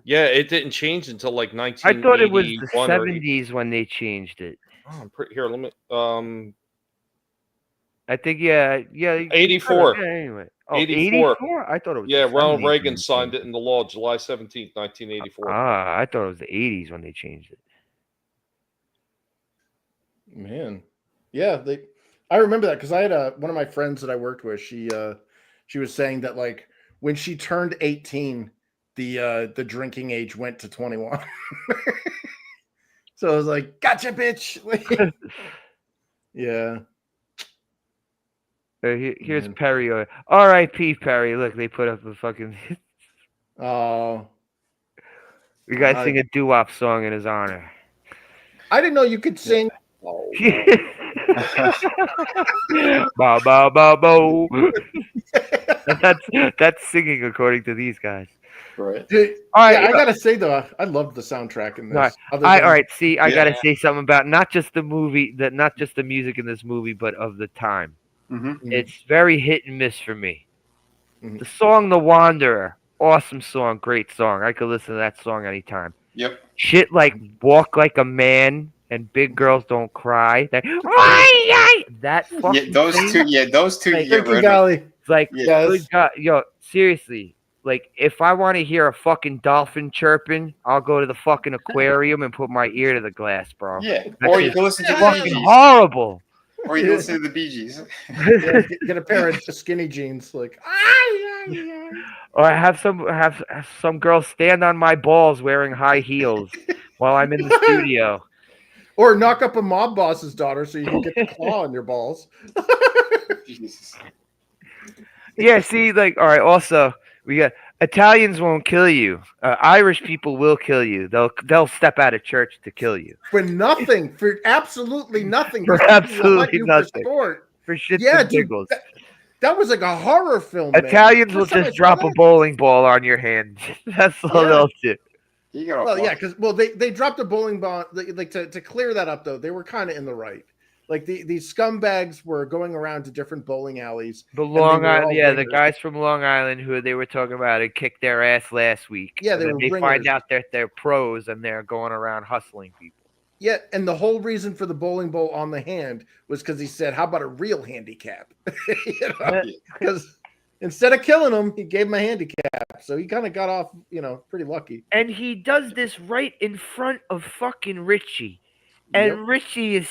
Yeah, it didn't change until like I 1981. thought it was the 70s when they changed it. Oh, I'm pretty here. Let me. I think yeah. 84. Yeah, anyway. 84. 84? I thought it was. Yeah, the Ronald 70s Reagan when they signed changed it into law July 17th, 1984. I thought it was the 80s when they changed it. Man, yeah, I remember that because I had one of my friends that I worked with. She was saying that like when she turned 18, the drinking age went to 21. So I was like, gotcha, bitch. Yeah. Here's Man. Perry. R.I.P. Perry. Look, they put up a fucking. Oh, We gotta sing a doo-wop song in his honor. I didn't know you could sing. Oh. Bow, bow, bow, bow. That's singing according to these guys. Right. Dude, All right, yeah, I gotta say though, I loved the soundtrack in this. All right. Other All than- right, see, I Yeah. gotta say something about not just the movie, not just the music in this movie, but of the time. Mm-hmm. It's very hit and miss for me. Mhm. The song "The Wanderer," awesome song, great song. I could listen to that song anytime. Yep. Shit like "Walk Like a Man" and "Big Girls Don't Cry." That fucking Yeah, those thing, two. Yeah, those two. Like, You get Turkey rid of. Valley. it's like, Yeah. good God, yo, seriously. Like, if I want to hear a fucking dolphin chirping, I'll go to the fucking aquarium and put my ear to the glass, bro. Yeah. That's Or you just can listen to the Bee fucking Gees. horrible. Or you can listen to the Bee Gees. Yeah, get a pair of skinny jeans. Like, Or have some girl stand on my balls wearing high heels while I'm in the studio. or knock up a mob boss's daughter so you can get the claw on your balls. Jesus. Yeah, see, like, all right. Also, we got Italians won't kill you. Irish people will kill you. They'll step out of church to kill you For nothing, for absolutely nothing. For Just absolutely let you nothing. For sport. for shits Yeah, and dude, giggles. that was like a horror film. man. Italians will First time I just saw drop a that- bowling ball on your hand. That's all Yeah. they'll do. You got Well, yeah, because they dropped a bowling ball. Like to clear that up though, they were kind of in the right. Like these scumbags were going around to different bowling alleys. The they Long were all Island, yeah, the ringers. guys from Long Island who they were talking about had kicked their ass last week. Yeah, And they then were they find ringers. out that they're pros and they're going around hustling people. Yeah, and the whole reason for the bowling ball on the hand was because he said, "How about a real handicap?" Because instead of killing him, he gave him a handicap, so he kind of got off, pretty lucky. And he does this right in front of fucking Richie. And Yep. Richie is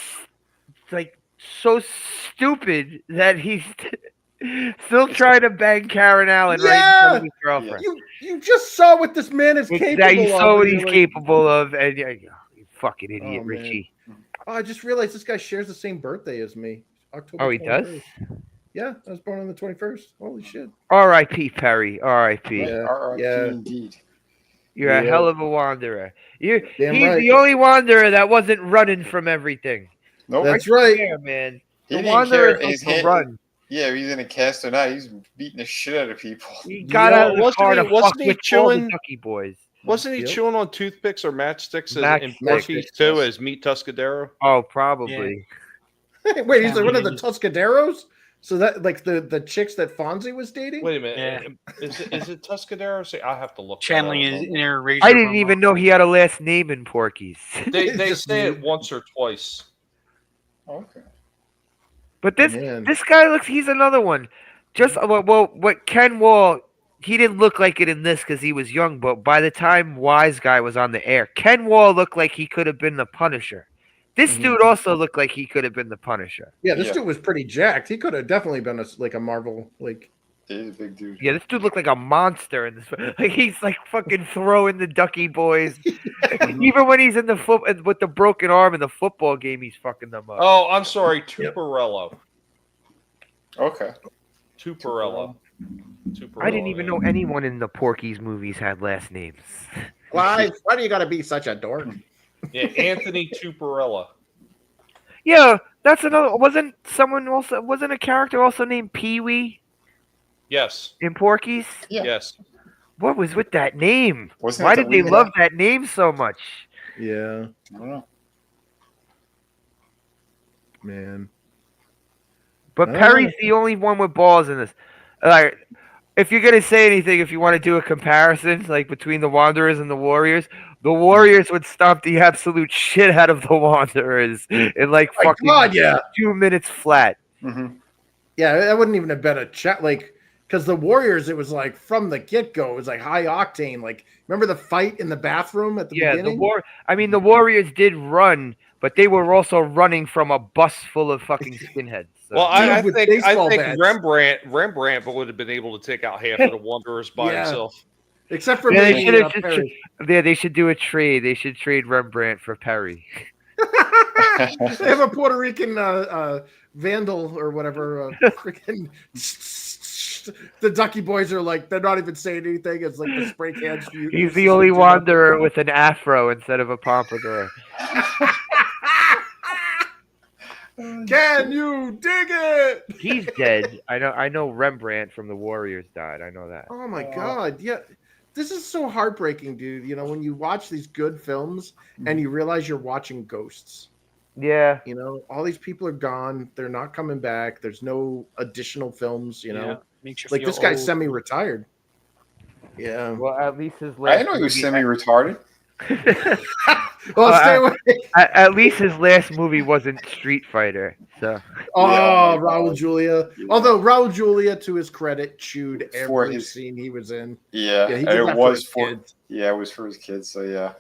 like so stupid that he's still trying to bang Karen Allen right in front of his girlfriend. You just saw what this man is capable That you of. saw what and he's you're like, capable of, and you fucking idiot, Oh, man. Richie. Oh, I just realized this guy shares the same birthday as me. October. Oh, he does? 21st. Yeah, I was born on the 21st. Holy shit. R.I.P. Perry. R.I.P. Yeah. R.I.P. Yeah. Indeed. You're a Yeah. hell of a wanderer. He's Damn right. the only wanderer that wasn't running from everything. Nope. That's right. Yeah, man. He The didn't wanderer care. is like to run. Yeah, if he's in a cast or not, he's beating the shit out of people. He got out of the car to fuck wasn't he with all the chewing? Ducky Boys. Wasn't he Yep. chewing on toothpicks or matchsticks in Matchsticks. Porky's too, as Meat Tuscadero? Oh, probably. Wait, he's like one of the Tuscaderos? So that like the chicks that Fonzie was dating? Wait a minute. Is it Tuscadero? See, I have to look. Channeling that up. his inner razor. I didn't even know he had a last name in Porky's. They Just say it me. once or twice. Okay. But this Man. this guy he's another one. Just what Ken Wall, he didn't look like it in this because he was young, but by the time Wise Guy was on the air, Ken Wall looked like he could have been the Punisher. This dude also looked like he could have been the Punisher. Yeah, this dude was pretty jacked. He could have definitely been a Marvel like. He's a big dude. Yeah, this dude looked like a monster in this. Like he's like fucking throwing the Ducky Boys. Even when he's in the foot with the broken arm in the football game, he's fucking them up. Oh, I'm sorry, Tuparello. Okay. Tuparello. I didn't even know anyone in the Porky's movies had last names. Why do you gotta be such a dork? Yeah, Anthony Tuparella. Yeah, that's another. Wasn't a character also named Pee Wee Yes. in Porky's? Yeah. Yes. What was with that name? Wasn't Why it the did they lead love up? that name so much? Yeah, I don't know. man. But Oh. Perry's the only one with balls in this. Like, if you're gonna say anything, if you want to do a comparison, like between the Wanderers and the Warriors would stomp the absolute shit out of the Wanderers in like My fucking God, yeah. 2 minutes flat. Mm-hmm. Yeah, that wouldn't even have been a chat like because the Warriors, it was like from the get-go, it was like high octane. Like, remember the fight in the bathroom at the beginning? The Warriors did run, but they were also running from a bus full of fucking skinheads. So. Well, I with think baseball bats. Rembrandt would have been able to take out half of the Wanderers by Yeah. himself. Except for Yeah, maybe they should Perry. they should do a trade. They should trade Rembrandt for Perry. They have a Puerto Rican vandal or whatever. Freaking the Ducky Boys are like they're not even saying anything. It's like the spray cans. He's the only Wanderer with an afro instead of a pompadour. Can you dig it? He's dead. I know Rembrandt from the Warriors died. I know that. Oh my God! Yeah, this is so heartbreaking, dude. You know, when you watch these good films and you realize you're watching ghosts. Yeah. You know, all these people are gone. They're not coming back. There's no additional films. You know, Makes you like feel this guy's old. semi-retired. Yeah. Well, at least his I last. didn't know he was movie- semi-retarded. Well, stay away. At least his last movie wasn't Street Fighter. So. Oh, Yeah. Raul Julia. Yeah. Although Raul Julia, to his credit, chewed For every his- scene he was in. Yeah, Yeah, he and did it that was for his for kids. yeah, it was for his kids. So yeah,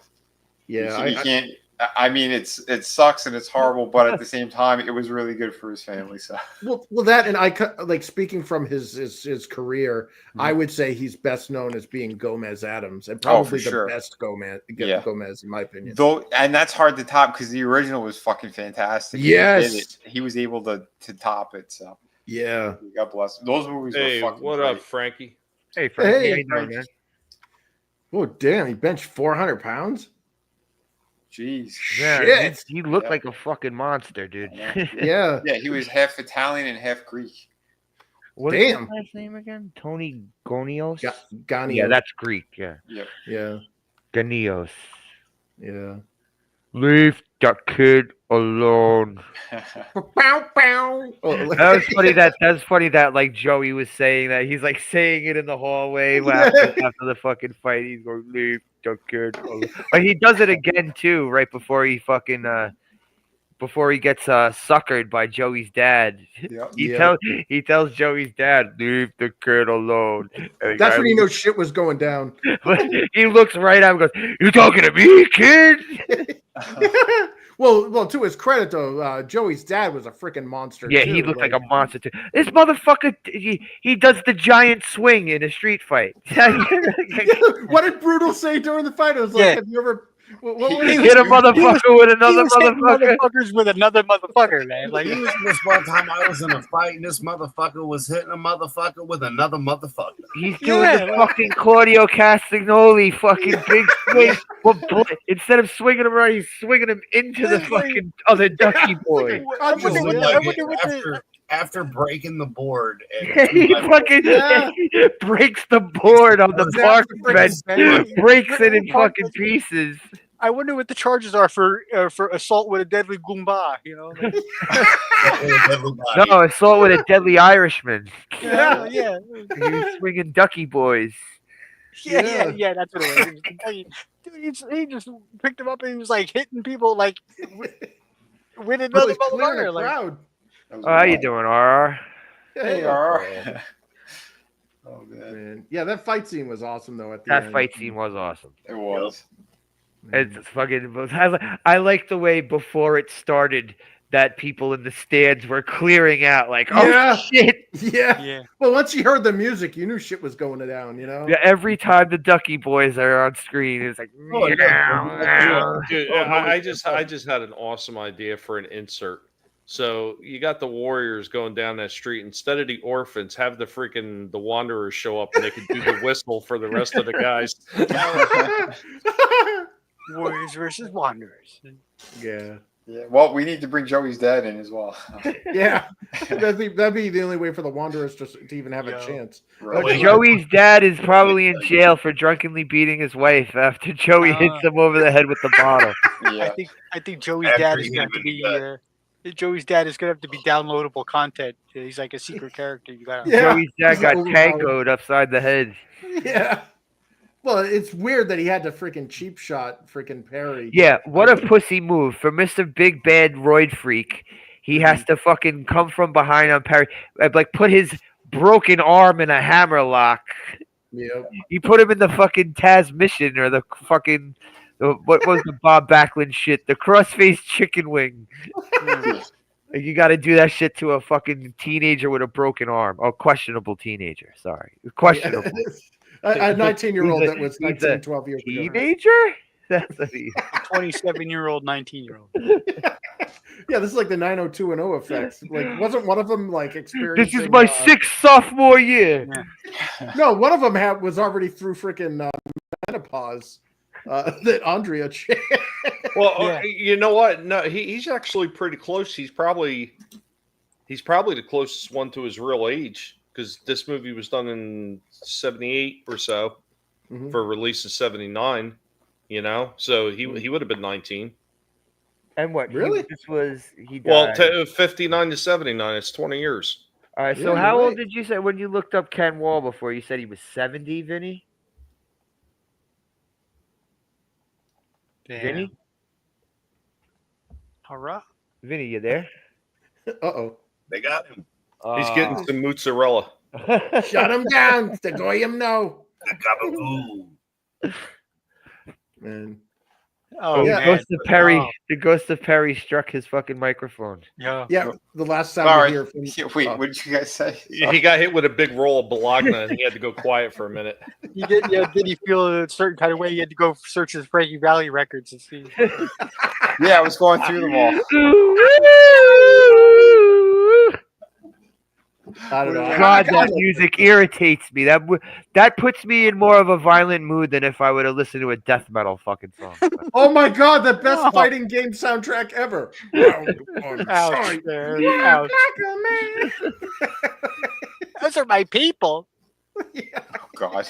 Yeah, you can't. I mean, it sucks and it's horrible, but at the same time, it was really good for his family. So well, that and like speaking from his career, I would say he's best known as being Gomez Adams and probably the sure. best Gomez, Yeah. Gomez in my opinion. though, and that's hard to top because the original was fucking fantastic. Yes. He was able to top it. So Yeah. God bless. Those movies Hey, were fucking what great. up, Frankie? Hey, Frank. Hey, how you doing, Frank. man? Oh damn, he benched 400 pounds. Jeez. Yeah, Shit. you look Yeah. like a fucking monster, dude. Yeah. Yeah, he was half Italian and half Greek. What is his Damn. last name again? Tony Gonios? Gani. Yeah, that's Greek. Yeah. Yep. Yeah. Gonios. Yeah. Leave that kid alone. Bow, bow. Oh, That was funny that like Joey was saying that he's like saying it in the hallway after the fucking fight. He's going leave the kid alone. But he does it again too, right before he fucking before he gets suckered by Joey's dad. Yep. He tells Joey's dad, leave the kid alone. And the That's guy when you know shit was going down. he looks right at him and goes, you talking to me, kid? Well, to his credit though, Joey's dad was a freaking monster. Yeah, too. he looked like a monster too. This motherfucker, he does the giant swing in a street fight. What did Brutal say during the fight? It was like, Yeah. have you ever? What He- was Hit a motherfucker with He another was hitting motherfucker. motherfuckers with another motherfucker, man. Like he was This one time I was in a fight and this motherfucker was hitting a motherfucker with another motherfucker. He's doing Yeah, the like- fucking Claudio Castagnoli fucking big swing. Well, instead of swinging him around, he's swinging him into the fucking other Ducky boy. I It was wonder like what the- after breaking the board. He fucking breaks the board on the park bench, breaks it in fucking pieces. I wonder what the charges are for assault with a deadly goomba. You know, like, no, assault with a deadly Irishman. yeah. He was swinging ducky boys. Yeah, that's what it was. Dude, he just picked him up and he was like hitting people like with another motherfucker. Like, crowd. How you doing, RR? Hey, RR. Oh man. Yeah, that fight scene was awesome though. At the That end. fight scene was awesome. It was. It's fucking. I like the way before it started that people in the stands were clearing out. Like, oh shit. Yeah. Well, once you heard the music, you knew shit was going down. You know. Yeah. Every time the Ducky Boys are on screen, it's like. Dude, I just had an awesome idea for an insert. So you got the Warriors going down that street. Instead of the Orphans, have the Wanderers show up and they can do the whistle for the rest of the guys. Warriors versus Wanderers. Yeah. Yeah. Well, we need to bring Joey's dad in as well. Yeah. That'd be the only way for the Wanderers to even have a chance. Right. Joey's dad is probably in jail for drunkenly beating his wife after Joey hits him over the head with the bottle. Yeah. I think Joey's dad is going to be. Joey's dad is going to have to be downloadable content. He's like a secret character. You got. Joey's dad got tangoed upside the head. Yeah. Well, it's weird that he had to freaking cheap shot freaking Perry. Yeah, what a pussy move for Mr. Big Bad Roid Freak. He has to fucking come from behind on Perry, like put his broken arm in a hammer lock. Yep. You put him in the fucking Taz mission or the fucking what was the Bob Backlund shit? The cross-faced chicken wing. You got to do that shit to a fucking teenager with a broken arm. Oh, questionable teenager. Sorry, questionable. A 19-year-old that was 19, 12 years ago. Teenager? That's a 27-year-old, 19-year-old. Yeah, this is like the 90210 effects. Like, wasn't one of them like experiencing? This is my sixth sophomore year. No, one of them was already through freaking menopause. That Andrea. Well, you know what? No, he's actually pretty close. He's probably the closest one to his real age. Because this movie was done in 78 or so for release in 79, you know? So he would have been 19. And what? Really? He died. Well, 59 to 79, it's 20 years. All right, so how old did you say when you looked up Ken Wall before? You said he was 70, Vinny? Damn. Vinny? Hurrah. Vinny, you there? Uh-oh. They got him. He's getting some mozzarella. Shut him down. The goyim no. Man. Oh, yeah. The ghost of Perry struck his fucking microphone. Yeah. Yeah. The last sound All right. we hear from. Wait, what did you guys say? He got hit with a big roll of Bologna and he had to go quiet for a minute. Did he feel a certain kind of way? You had to go search his Frankie Valley records and see. Yeah, I was going through them all. I don't know. God, that music irritates me. That puts me in more of a violent mood than if I would have listened to a death metal fucking song. Oh my God, the best fighting game soundtrack ever. Ouch, ouch. Those are my people. Oh, God.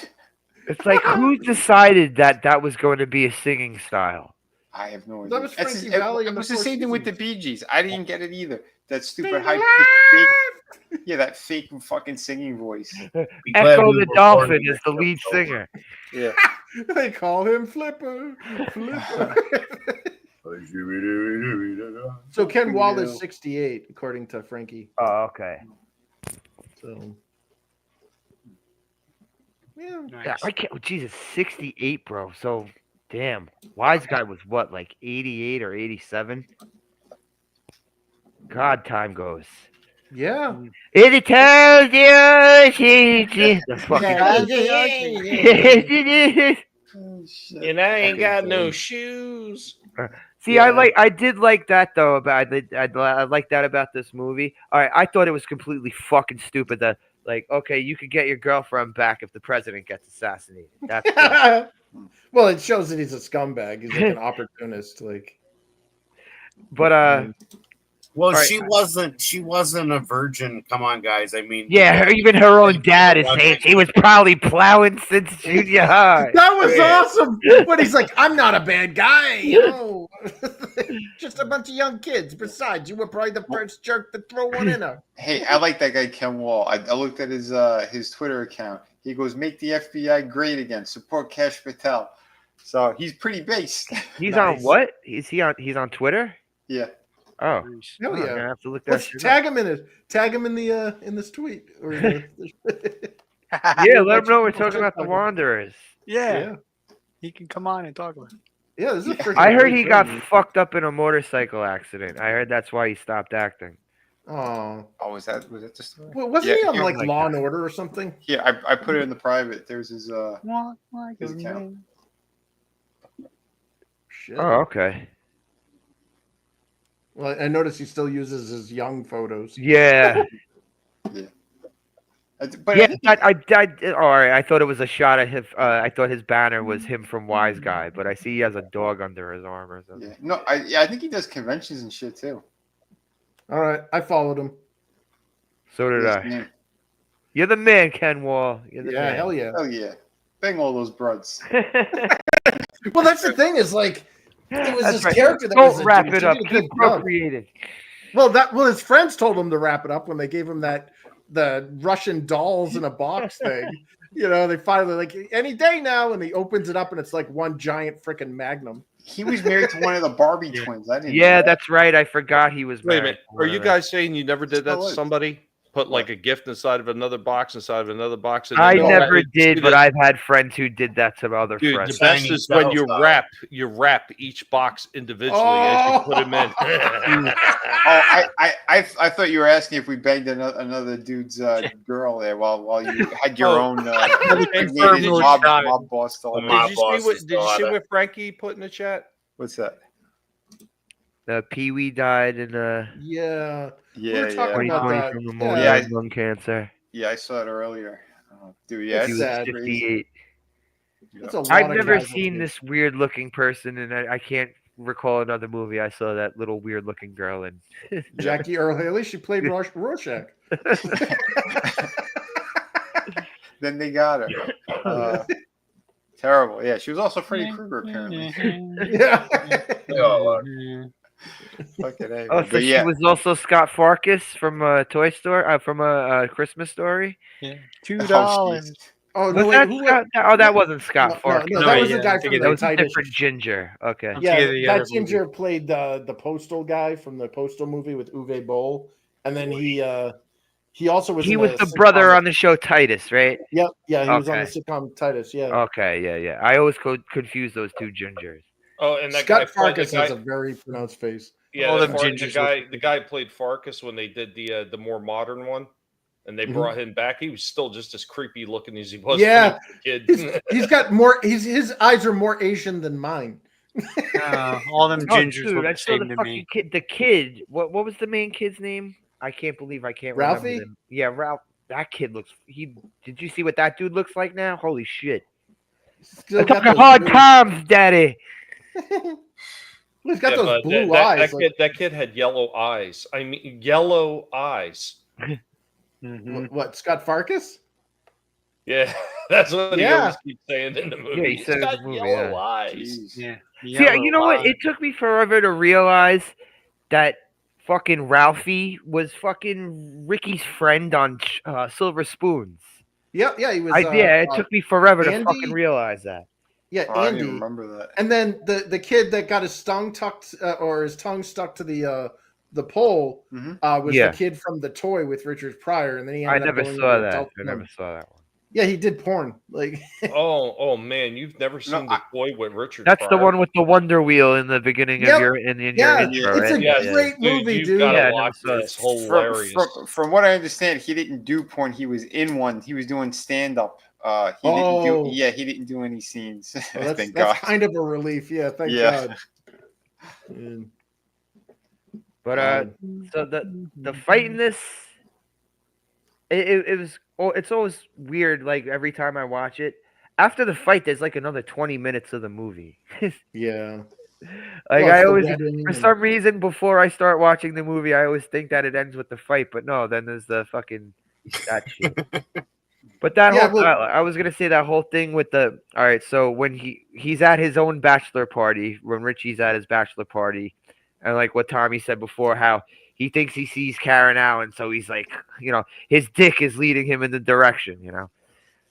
It's like, who decided that was going to be a singing style? I have no idea. That was Frankie Valley. It was the same thing with the Bee Gees. I didn't get it either. That stupid high fake, that fake fucking singing voice. Echo the Dolphin is the lead singer. Yeah. They call him Flipper. So Ken Wall is 68, according to Frankie. Oh, okay. So. Yeah. Yeah, I can't. Jesus, 68, bro. So, damn. Wise Guy was what, like 88 or 87? God, time goes. Yeah. It tells you. The fucking. And I ain't got no shoes. See, I did like that though. I like that about this movie. All right, I thought it was completely fucking stupid that, like, okay, you could get your girlfriend back if the president gets assassinated. That's well, it shows that he's a scumbag. He's like an opportunist. Like, but Well, Right. she wasn't a virgin. Come on, guys. I mean, Yeah, even her own dad is saying she was probably plowing since junior high. That was awesome. But he's like, I'm not a bad guy. Just a bunch of young kids. Besides, you were probably the first jerk to throw one in her. Hey, I like that guy Ken Wall. I looked at his Twitter account. He goes, "Make the FBI great again. Support Cash Patel." So he's pretty based. He's on what? Is he on? He's on Twitter. Yeah. Oh, Hell I'm yeah. gonna have to look that Let's shit tag him in it. Tag him in the in this tweet. Or Yeah, let him know we're talking about the Wanderers. Yeah. He can come on and talk about it. Yeah, this is a freaking I heard great he got film. fucked up in a motorcycle accident. I heard that's why he stopped acting. Oh. Oh, was that the story? Well, wasn't he on like like Law that. and Order or something? Yeah, I put it in the private. There's his Like his a account. man. Shit. Oh, okay. Well, I noticed he still uses his young photos. Yeah. But Yeah, all right. I thought it was a shot of him. I thought his banner was him from Wise Guy, but I see he has a dog under his arm or something. yeah, no, I think he does conventions and shit too. All right, I followed him. So did Yes, I. man. You're the man, Ken Wall. You're the Yeah, man. hell yeah. Hell yeah, bang all those broads. Well, that's the thing is like it was That's this right. character that Don't was a wrap dude. it He up. did a Keep good job. procreating. Well, his friends told him to wrap it up when they gave him the Russian dolls in a box thing. You know, they finally like any day now, and he opens it up and it's like one giant freaking Magnum. He was married to one of the Barbie twins. I didn't. Yeah, know that. that's right. I forgot he was Wait a married. minute. Are you guys saying you never did that Still to is. somebody? Put like a gift inside of another box, inside of another box. And I then never you did, see but the- I've had friends who did that to other Dude, friends. the best Chinese is when style. you wrap each box individually as you put them in. Oh, I thought you were asking if we banged another dude's girl there while you had your own designated mob boss. The Did mob Did boss you is see still what Frankie put in the chat? What's that? Pee Wee died in Yeah. Yeah, We're talking yeah, about 2020 that. from Yeah. pneumonia and lung cancer. yeah. I saw it earlier. Oh, dude, yeah, It's He was sad. crazy. 58. That's a lot I've of never casualties. seen this weird looking person, and I can't recall another movie I saw that little weird looking girl in. Jackie Earl Haley. She played Rorschach. Then they got her. Terrible. Yeah, she was also Freddy Krueger apparently. Yeah. Fucking A. Oh, so But she yeah, was also Scott Farkas from Toy Story, from a Christmas Story. Yeah. oh, $2. jeez. Oh Was no! Wait, that who? Scott? Oh, that wasn't Scott Farkas. No, No, that was the yeah, guy I from think the That was a Titus. different ginger. Okay. Yeah, Together the other that ginger played the postal guy from the postal movie with Uwe Boll, and then he also was. He in was a the sitcom brother with- on the show Titus, right? Yep, yeah, he was on the Okay. sitcom Titus. Yeah, Okay, yeah. I always confuse those two gingers. Oh, and that Scott guy played Farkas the guy. has a very pronounced face. Yeah, All the, them the gingers guy. look- The guy played Farkas when they did the more modern one, and they Mhm. brought him back. He was still just as creepy looking as he was. Yeah. when he was a kid. He's got more. His eyes are more Asian than mine. All them Oh, gingers dude, look I the saw same the to fucking me. kid. The kid. What was the main kid's name? I can't believe I can't Ralphie? remember them. Yeah, Ralph. That kid looks. Did you see what that dude looks like now? Holy shit! Still I'm got talking those hard blue- times, daddy. He's got Yeah, those but blue that eyes. like, that kid had yellow eyes. I mean, yellow eyes. Mhm. what? Scott Farkas? Yeah, that's what he Yeah. always keeps saying in the movie. Yeah, he said it in He's the got movie, yellow yeah. eyes. Jeez. Yeah. See, you know what? It took me forever to realize that fucking Ralphie was fucking Ricky's friend on Silver Spoons. Yep, yeah, he was. It took me forever to Andy? fucking realize that. Yeah, Oh, I didn't Andy. even remember that. And then the kid that got his tongue tucked or his tongue stuck to the pole Mhm. was Yeah. the kid from the toy with Richard Pryor, and then he I ended up never going saw into that. adult I never film. saw that one. Yeah, he did porn. Like, Oh man, you've never seen the toy with Richard. That's the Pryor? one with the Wonder Wheel in the beginning Yep. of your in your yeah, intro, it's right? a Yes. great movie, you've dude. Gotta Yeah, I never watch saw it. it. It's hilarious. From what I understand, he didn't do porn. He was in one. He was doing stand up. He Oh. he didn't do any scenes. Well, that's Thank God. kind of a relief. Yeah, thank Yeah. God. And, But so the fight in this, it was. It's always weird. Like every time I watch it, after the fight, there's like another 20 minutes of the movie. yeah. Like Plus I the always, wedding for and- some reason, before I start watching the movie, I always think that it ends with the fight, but no, then there's the fucking that shit. But that Yeah, whole, well- I was gonna say that whole thing with the. All right, so when he's at his own bachelor party, when Richie's at his bachelor party, and like what Tommy said before, how he thinks he sees Karen now, and so he's like, his dick is leading him in the direction,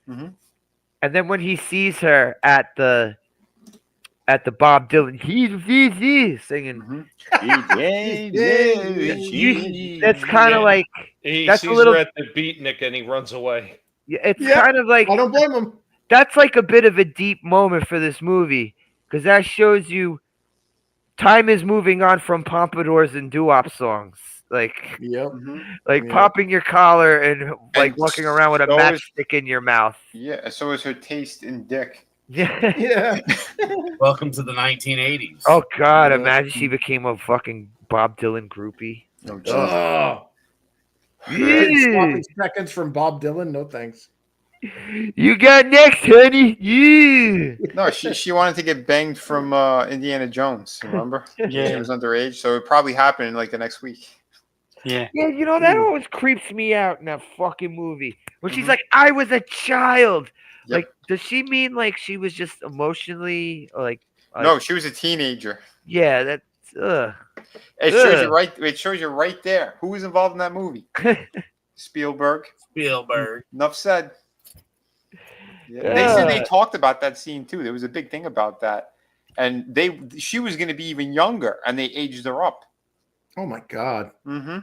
Mhm. And then when he sees her at the Bob Dylan, he's singing. That's kind of Yeah. like He that's a sees little. her at the beatnik and he runs away. It's Yeah, kind of like I don't blame him. that's like a bit of a deep moment for this movie because that shows you time is moving on from pompadours and doo-wop songs, like Yep. like Yep. popping your collar and like And walking around with a so is- matchstick in your mouth. Yeah, so is her taste in dick. Yeah. Yeah. Welcome to the 1980s. Oh God! Yeah. Imagine she became a fucking Bob Dylan groupie. Oh, Jesus. Oh. Yeah. Sloppy seconds from Bob Dylan. No thanks. You got next, honey. Yeah. No, she wanted to get banged from Indiana Jones. Remember? She Yeah, was underage, so it probably happened in like the next week. yeah. Yeah, that always creeps me out in that fucking movie. When she's Mhm. like, I was a child. Yep. Like, does she mean like she was just emotionally like No, she was a teenager. yeah, that's It shows you Ugh. right. It shows you right there who was involved in that movie. Spielberg. Spielberg. Enough said. Yeah. They said they Yeah. talked about that scene too. There was a big thing about that, and she was going to be even younger, and they aged her up. Oh my God. Mm-hmm.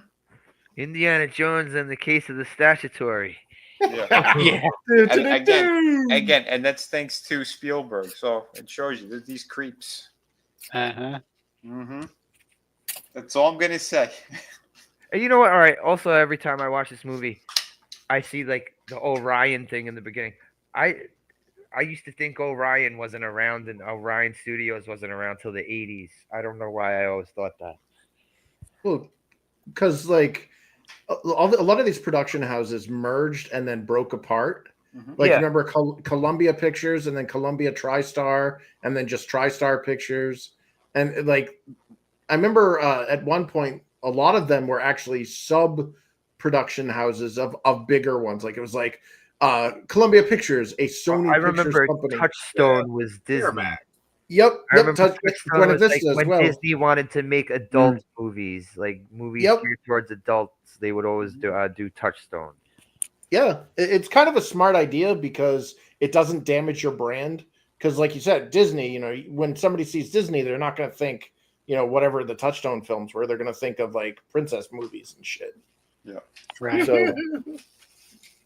Indiana Jones and the Case of the Statutory. Yeah. Yeah. And again, and that's thanks to Spielberg. So it shows you there's these creeps. Uh-huh. Mm-hmm. That's all I'm gonna say. And you know what? All right. Also, every time I watch this movie, I see like the Orion thing in the beginning. I used to think Orion wasn't around and Orion Studios wasn't around till the 80s. I don't know why I always thought that. Well, because like a lot of these production houses merged and then broke apart. Mhm. Like Yeah. remember Columbia Pictures and then Columbia TriStar and then just TriStar Pictures. And like I remember at one point a lot of them were actually sub production houses of bigger ones. Like it was like Columbia Pictures, a Sony I Pictures remember company. Touchstone was Disney. Miramax. Yep. I remember Touchstone Buena was like Vista as when well. Disney wanted to make adult movies, like movies Yep. geared towards adults. They would always do Touchstone. Yeah, it's kind of a smart idea because it doesn't damage your brand. Because, like you said, Disney, when somebody sees Disney, they're not going to think, whatever the Touchstone films were. They're going to think of like princess movies and shit. Yeah. Right. So,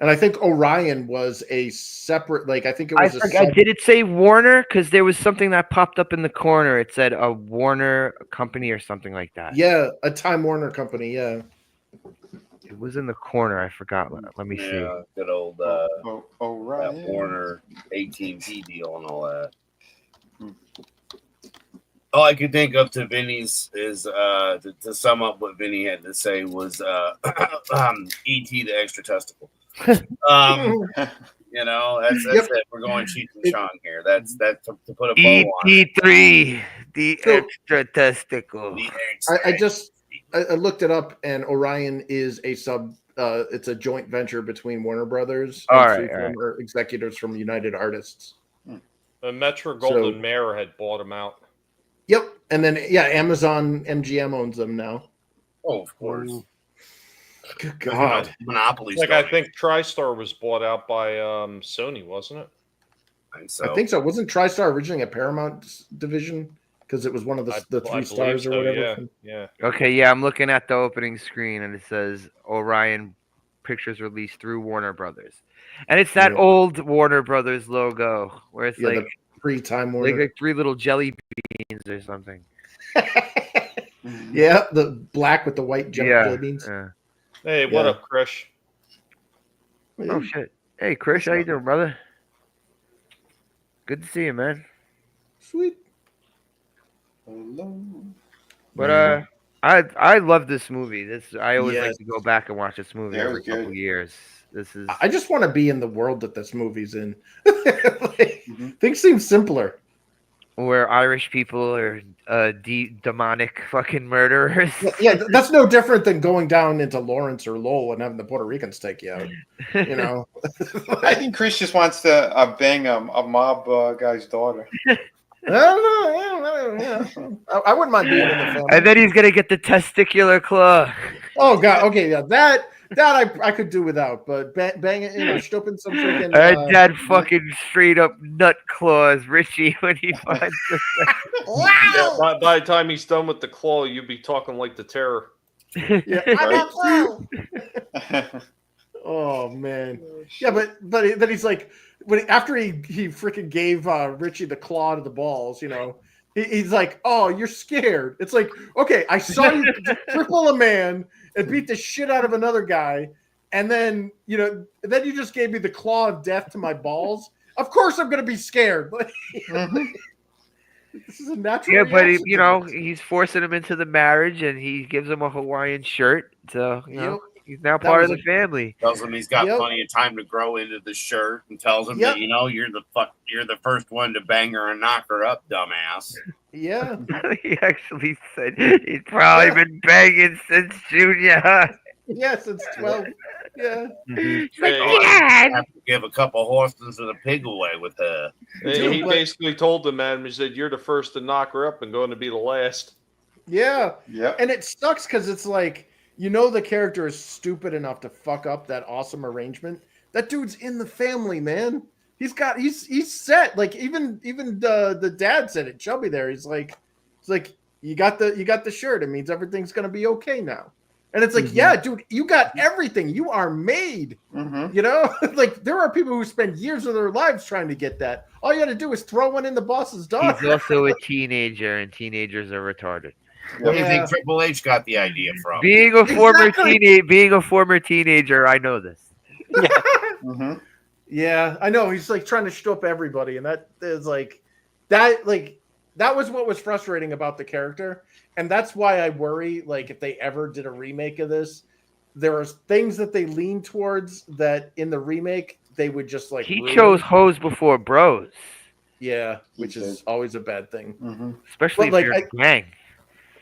and I think Orion was a separate, like I think it was Did it say Warner? Because there was something that popped up in the corner. It said a Warner company or something like that. Yeah, a Time Warner company. Yeah. It was in the corner. I forgot. Let me see. Yeah, good old Right. that Warner AT&T deal and all that. All I could think of to Vinny's is to sum up what Vinny had to say was E.T. the extra testicle. That's it. We're going Cheech and Chong here. That's to put a bow on it. ET3, the So- extra testicle. The extra- I looked it up, and Orion is a it's a joint venture between Warner Brothers and All right, three former executives from United Artists. The Metro Golden Mare had bought him out. Yep, and then Amazon MGM owns them now. Oh, of course. Good God, Monopoly. Like I think TriStar was bought out by Sony, wasn't it? I think so. Wasn't TriStar originally a Paramount division because it was one of the I three believe stars or so, whatever? Yeah. Okay, yeah, I'm looking at the opening screen and it says Orion Pictures released through Warner Brothers. And it's that Yeah. old Warner Brothers logo where it's Yeah, like the pre-Time Warner. like three little jelly beans or something. Yeah, the black with the white jelly beans. Yeah. Hey, what Yeah. up, Krish? Oh shit. Hey Chris, how you doing, brother? Good to see you, man. Sweet. But I love this movie. I always Yes. like to go back and watch this movie Yeah, it every was good. couple years. This is I just want to be in the world that this movie's in. Things seem simpler. where Irish people are demonic fucking murderers. Yeah, that's no different than going down into Lawrence or Lowell and having the Puerto Ricans take you out. You know, I think Chris just wants to bang a mob guy's daughter. I don't know. I wouldn't mind being in the family. And then he's gonna get the testicular claw. Oh God, okay, yeah, that I could do without, but banging, stopping some freaking. Dad fucking straight up nut claws Richie when he finds the. Yeah, by the time he's done with the claw, you'll be talking like the Terror. Yeah, Right? Oh man, yeah, but then he's like, after he freaking gave Richie the claw to the balls, he's like, oh, you're scared. It's like, okay, I saw you cripple a man and beat the shit out of another guy, and then then you just gave me the claw of death to my balls. Of course, I'm gonna be scared. This is a natural. Yeah, but reaction. he's forcing him into the marriage, and he gives him a Hawaiian shirt, so he's now part of the family. Tells him he's got plenty of time to grow into the shirt, and tells him that you're the first one to bang her and knock her up, dumbass. Yeah, he actually said he's probably been banging since junior high. Yeah, since 12. Yeah. He's like, I have to give a couple horses and a pig away with her. He basically told the man, he said, "You're the first to knock her up and going to be the last." Yeah. And it sucks because it's like, the character is stupid enough to fuck up that awesome arrangement. That dude's in the family, man. He's set. Like even the dad said it. Chubby there. He's like, you got the shirt. It means everything's gonna be okay now. And it's like, yeah, dude, you got everything. You are made. Like there are people who spend years of their lives trying to get that. All you got to do is throw one in the boss's daughter. He's also a teenager, and teenagers are retarded. What do you think Triple H got the idea from? Being a former teenager, I know this. Yeah. Yeah, I know. He's like trying to show up everybody, and that is like that was what was frustrating about the character. And that's why I worry, like, if they ever did a remake of this, there are things that they lean towards that in the remake they would just like. He chose hoes before bros. Yeah, which is always a bad thing, especially if you're a gang.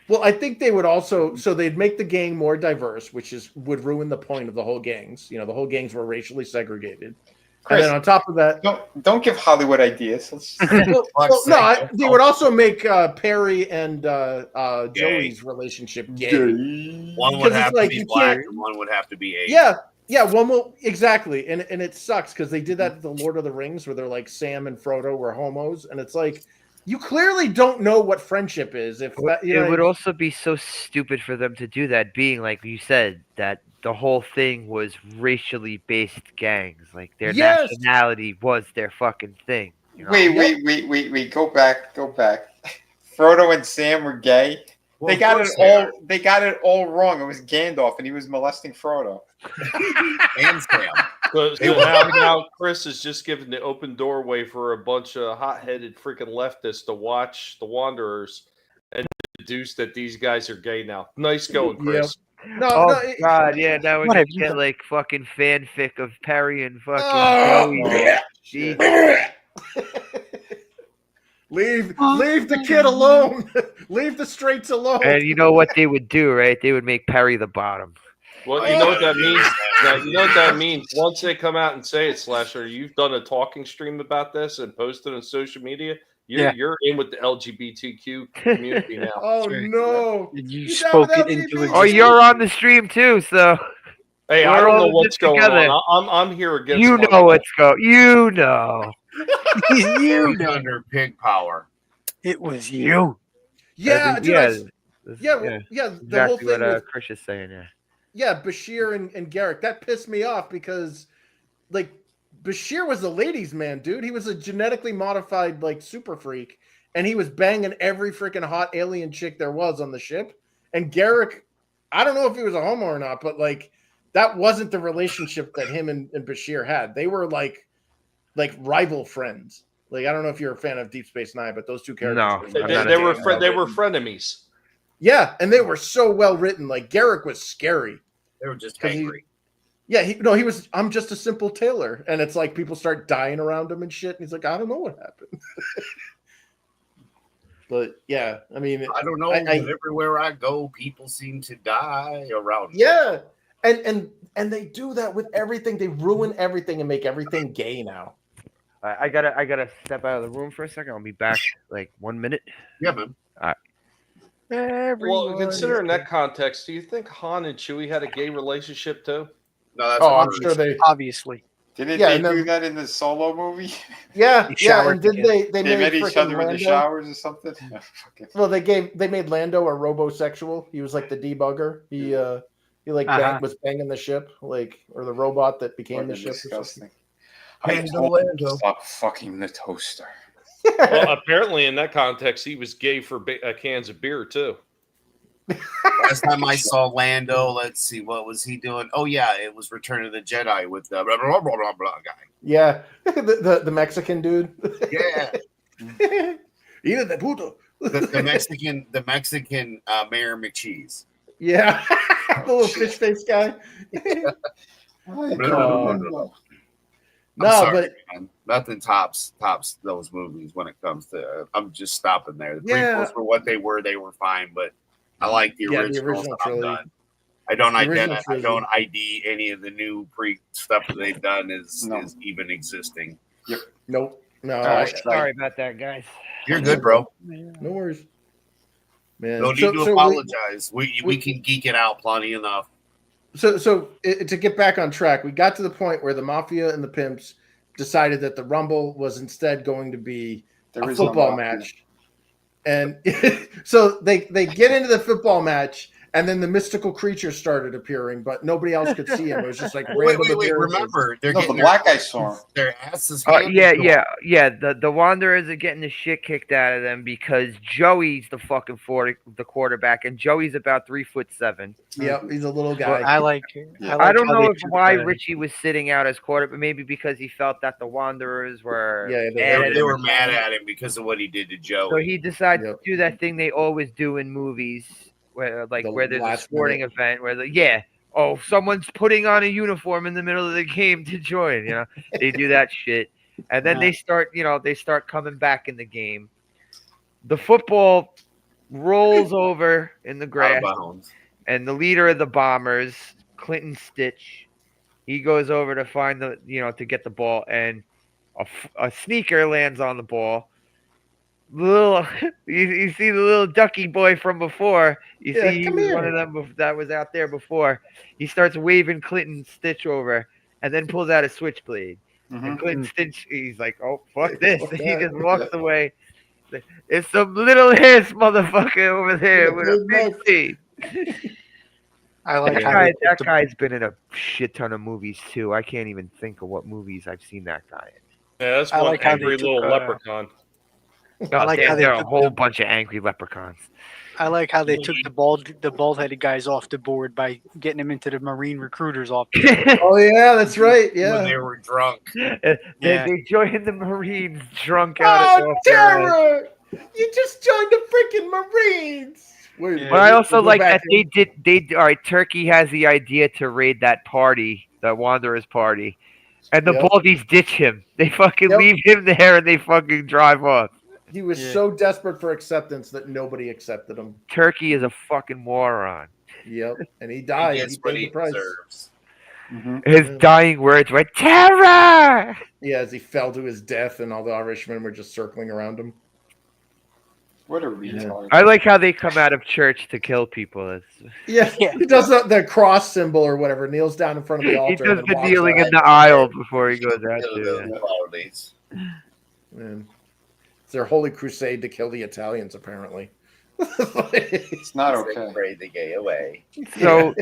Well, I think they would also, so they'd make the gang more diverse, which would ruin the point of the whole gangs. The whole gangs were racially segregated. Chris, and then on top of that, don't give Hollywood ideas. They would also make Perry and Joey's relationship gay. One would have to be black, and one would have to be Asian. Yeah, one will exactly, and it sucks because they did that to the Lord of the Rings, where they're like Sam and Frodo were homos, and it's like you clearly don't know what friendship is. It would also be so stupid for them to do that, being like you said that. The whole thing was racially based gangs. Like their nationality was their fucking thing. Wait. Go back. Frodo and Sam were gay. Well, they got it all wrong. It was Gandalf and he was molesting Frodo. And Sam. So now Chris is just giving the open doorway for a bunch of hot-headed freaking leftists to watch The Wanderers and deduce that these guys are gay now. Nice going, Chris. Now we're gonna get like fucking fanfic of Perry and fucking Joey. Leave the kid alone. Leave the straights alone. And you know what they would do, right? They would make Perry the bottom. Well, you know what that means. You know what that means. Once they come out and say it, Slasher, you've done a talking stream about this and posted on social media. You're in with the LGBTQ community now. Oh no! You spoke it into. Oh, you're on the stream too, so. Hey, I don't know what's going on. I'm here against. You know what's going. You know. You know under pig power. It was you. Yeah, the whole exactly thing. What Chris is saying. Yeah, Bashir and Garrick. That pissed me off because, like. Bashir was the ladies' man, dude. He was a genetically modified, like, super freak, and he was banging every freaking hot alien chick there was on the ship. And Garrick, I don't know if he was a homo or not, but, like, that wasn't the relationship that him and Bashir had. They were, like rival friends. Like, I don't know if you're a fan of Deep Space Nine, but those two characters. No, they were frenemies. Yeah, and they were so well written. Like, Garrick was scary. They were just angry. He was, I'm just a simple tailor. And it's like people start dying around him and shit. And he's like, I don't know what happened. But yeah, I mean, I don't know. But everywhere I go, people seem to die around. Yeah, and they do that with everything. They ruin everything and make everything gay now. I gotta step out of the room for a second. I'll be back like 1 minute. Yeah, man. All right. Well, considering that context, do you think Han and Chewie had a gay relationship too? No, that's I'm sure they obviously. Didn't they do that in the Solo movie? Yeah, and did they they met each other in the showers or something? Well, they made Lando a robosexual. He was like the debugger. He was banging the ship, or the robot that became the ship. Disgusting. I told him to stop fucking the toaster. Well, apparently in that context, he was gay for cans of beer too. Last time I saw Lando, let's see, what was he doing? Oh yeah, it was Return of the Jedi with the blah blah blah blah, blah guy. Yeah, the Mexican dude. Yeah, even the puto. The Mexican Mayor McCheese. Yeah, the little fish face guy. No, sorry, but nothing tops those movies when it comes to. I'm just stopping there. The prequels were what they were; they were fine, but I like the originals. I'm done. I don't ID any of the new stuff that they've done is even existing. Yep. Nope. No. Sorry about that, guys. You're good, bro. No worries. Man. No need to apologize. We can geek it out plenty enough. So to get back on track, we got to the point where the Mafia and the Pimps decided that the Rumble was instead going to be a football match. And so they get into the football match, and then the mystical creature started appearing, but nobody else could see him. It was just like wait, remember, the black guy saw him. Their asses. Yeah. The Wanderers are getting the shit kicked out of them because Joey's the fucking the quarterback, and Joey's about 3'7". Yep, he's a little guy. I like I don't know why Richie was sitting out as quarterback. Maybe because he felt that the Wanderers were they were mad at him because of what he did to Joey. So he decided to do that thing they always do in movies. Where there's a sporting event where someone's putting on a uniform in the middle of the game to join, they do that shit. And then they start coming back in the game. The football rolls over in the grass, and the leader of the Bombers, Clinton Stitch, he goes over to find to get the ball, and a sneaker lands on the ball. You see the little ducky boy from before. You see he was one of them that was out there before. He starts waving Clinton Stitch over, and then pulls out a switchblade. Mm-hmm. And Clinton Stitch, he's like, "Oh fuck this!" He just walks away. It's some little hiss motherfucker over there with a big teeth. I like that guy's been in a shit ton of movies too. I can't even think of what movies I've seen that guy in. Yeah, that's one angry little leprechaun. I like how there are a whole bunch of angry leprechauns. I like how they took the bald-headed guys off the board by getting them into the Marine recruiters office. Oh yeah, that's right. Yeah, when they were drunk. They joined the Marines drunk out. Oh, terror! You just joined the freaking Marines. But I also like that they all right. Turkey has the idea to raid that party, the Wanderers party, and the Baldies ditch him. They fucking leave him there and they fucking drive off. He was so desperate for acceptance that nobody accepted him. Turkey is a fucking moron. Yep, and he died. He paid the price. Mm-hmm. His dying words were terror. Yeah, as he fell to his death, and all the Irishmen were just circling around him. What a retard! I like how they come out of church to kill people. He does the cross symbol or whatever. Kneels down in front of the altar. He does the kneeling in the aisle before he goes out. Man. Their holy crusade to kill the Italians, apparently. It's not okay. Pray the gay away. So,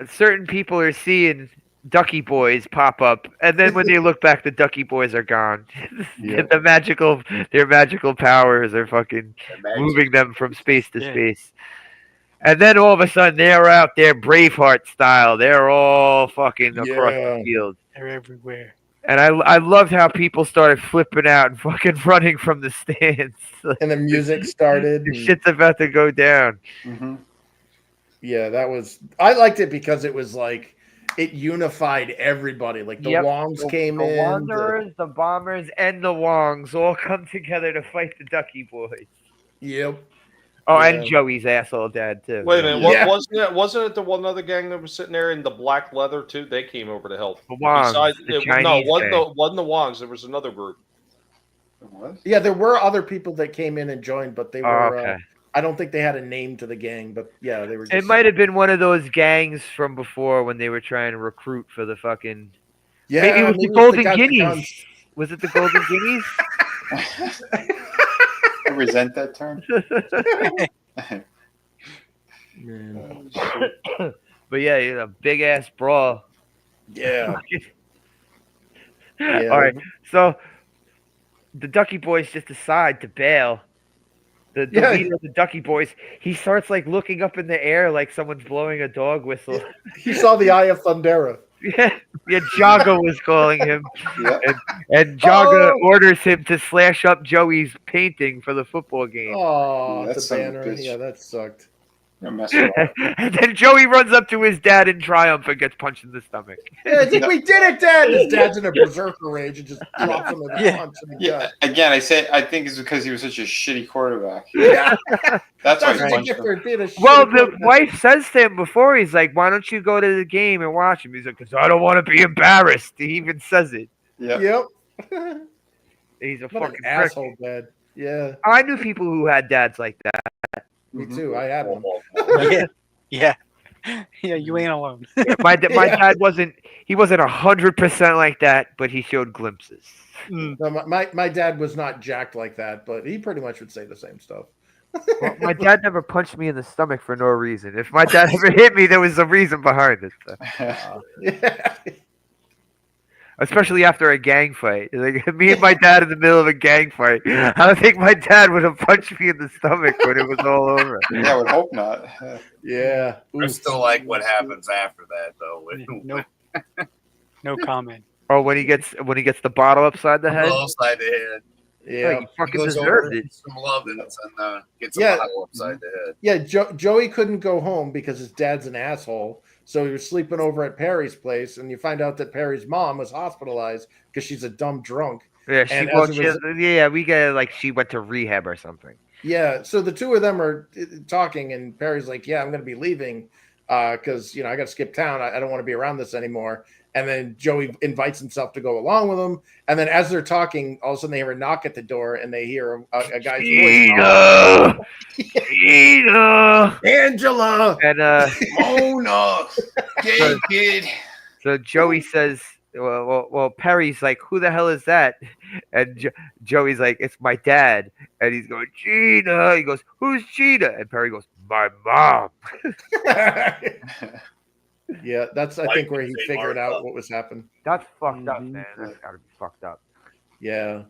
certain people are seeing Ducky Boys pop up, and then when they look back, the Ducky Boys are gone. Their magical powers are fucking moving them from space to space. And then all of a sudden, they're out there Braveheart style. They're all fucking across the field. They're everywhere. And I loved how people started flipping out and fucking running from the stands. And the music started. Shit's about to go down. Mm-hmm. Yeah, I liked it because it was like, it unified everybody. Like the Yep. Wongs came the in. Wanderers, the Bombers, and the Wongs all come together to fight the Ducky Boys. Yep. Oh, Yeah. and Joey's asshole dad too. Wait a minute, Yeah. wasn't it the one other gang that was sitting there in the black leather too? They came over to help. The Wongs, the Chinese wasn't gang. the Wongs. There was another group. What? Yeah, there were other people that came in and joined, but they were. Okay. I don't think they had a name to the gang, but yeah, they were. Just, It might have been one of those gangs from before when they were trying to recruit for the fucking. Yeah, maybe it was the maybe Golden guys with Guineas. guns. Was it the Golden Guineas? I resent that term. Man. But yeah, a big ass brawl. Yeah. All right, so the Ducky Boys just decide to bail. The leader of the Ducky Boys, he starts like looking up in the air like someone's blowing a dog whistle. He saw the Eye of Thundera. Yeah, Jaga was calling him, Yeah. and Jaga orders him to slash up Joey's painting for the football game. Oh, That the son of a banner. bitch. Yeah, that sucked. You're messing around. And then Joey runs up to his dad in triumph and gets punched in the stomach. Yeah, I think we did it, Dad. His dad's in a berserker rage and just drops him with a punch in the Yeah. gut. Again, I think it's because he was such a shitty quarterback. Yeah. That's why That's he what you punched get him. for being a Well, shitty the quarterback. wife says to him before, he's like, why don't you go to the game and watch him? He's like, because I don't want to be embarrassed. He even says it. Yeah. Yep. He's a What fucking an prick. asshole, Dad. Yeah, I knew people who had dads like that. me too. I had one. Yeah. Yeah, you ain't alone. My Yeah. dad wasn't 100% like that, but he showed glimpses. No, my dad was not jacked like that, but he pretty much would say the same stuff. Well, my dad never punched me in the stomach for no reason. If my dad ever hit me, there was a reason behind it. Yeah. Especially after a gang fight. Like me and my dad in the middle of a gang fight. I don't think my dad would have punched me in the stomach when it was all over. Yeah, I would hope not. Yeah. I still like what happens after that, though. No comment. Oh, when he gets the bottle upside the head. Upside the head. Yeah. Like, he fucking Goes deserved over, it. some love and gets a Yeah. bottle upside the head. Yeah, Joey couldn't go home because his dad's an asshole. So he was sleeping over at Perry's place, and you find out that Perry's mom was hospitalized because she's a dumb drunk. Yeah, And we get like she went to rehab or something. Yeah, so the two of them are talking, and Perry's like, "Yeah, I'm going to be leaving because I got to skip town. I don't want to be around this anymore." And then Joey invites himself to go along with them. And then as they're talking, all of a sudden they hear a knock at the door, and they hear a guy's voice. Gina! Angela! And Oh no, gay kid. so Joey says, well, Perry's like, who the hell is that? And Joey's like, it's my dad. And he's going, Gina. He goes, who's Gina? And Perry goes, my mom. Yeah, that's I think where he Say figured Martha. out what was happening. That's fucked up, man. That's gotta be fucked up. Yeah.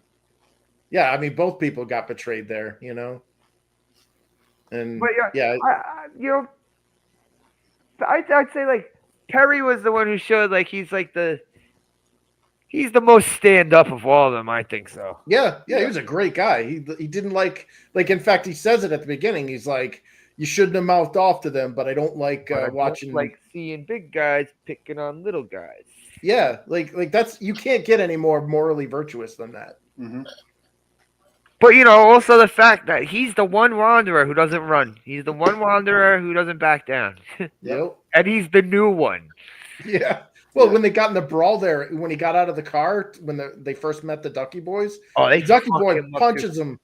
Yeah, I mean both people got betrayed there, And But yeah, I'd say like Perry was the one who showed like he's the most stand up of all of them. I think so. yeah, he was a great guy. He didn't like in fact he says it at the beginning. He's like, you shouldn't have mouthed off to them, but I don't like But I don't watching like seeing big guys picking on little guys. Yeah, like that's you can't get any more morally virtuous than that. Mm-hmm. But also the fact that he's the one wanderer who doesn't run. He's the one wanderer who doesn't back down. Yep. And he's the new one. Yeah. Well, when they got in the brawl there, when he got out of the car, when they first met the Ducky Boys, Oh, the Ducky fuck Boy him up, punches him.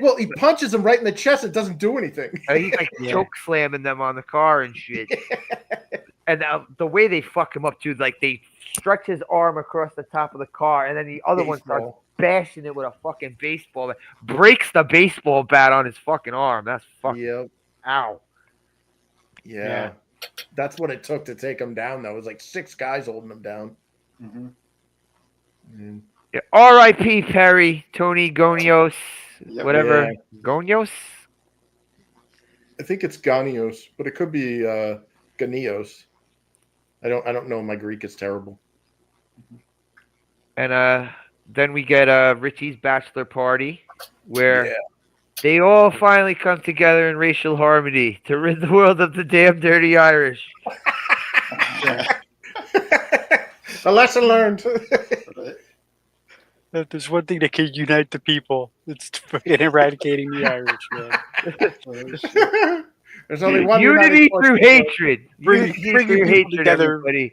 Well, he punches him right in the chest. It doesn't do anything. He's like choke slamming them on the car and shit. And the way they fuck him up too, like they stretch his arm across the top of the car, and then the other one starts bashing it with a fucking baseball bat, breaks the baseball bat on his fucking arm. That's fucking ow. Yeah. That's what it took to take him down, though. It was like 6 guys holding him down. Mm-hmm. Yeah, R.I.P. Perry, Tony Gonios, whatever. Yeah. Gonios? I think it's Ganios, but it could be Ganios. I don't know. My Greek is terrible. And then we get Richie's bachelor party, where they all finally come together in racial harmony to rid the world of the damn dirty Irish. A lesson learned. If there's one thing that can unite the people, it's fucking eradicating the Irish, man. There's only one unity united force through to vote. hatred. Bringing Unity through people hatred, together. everybody.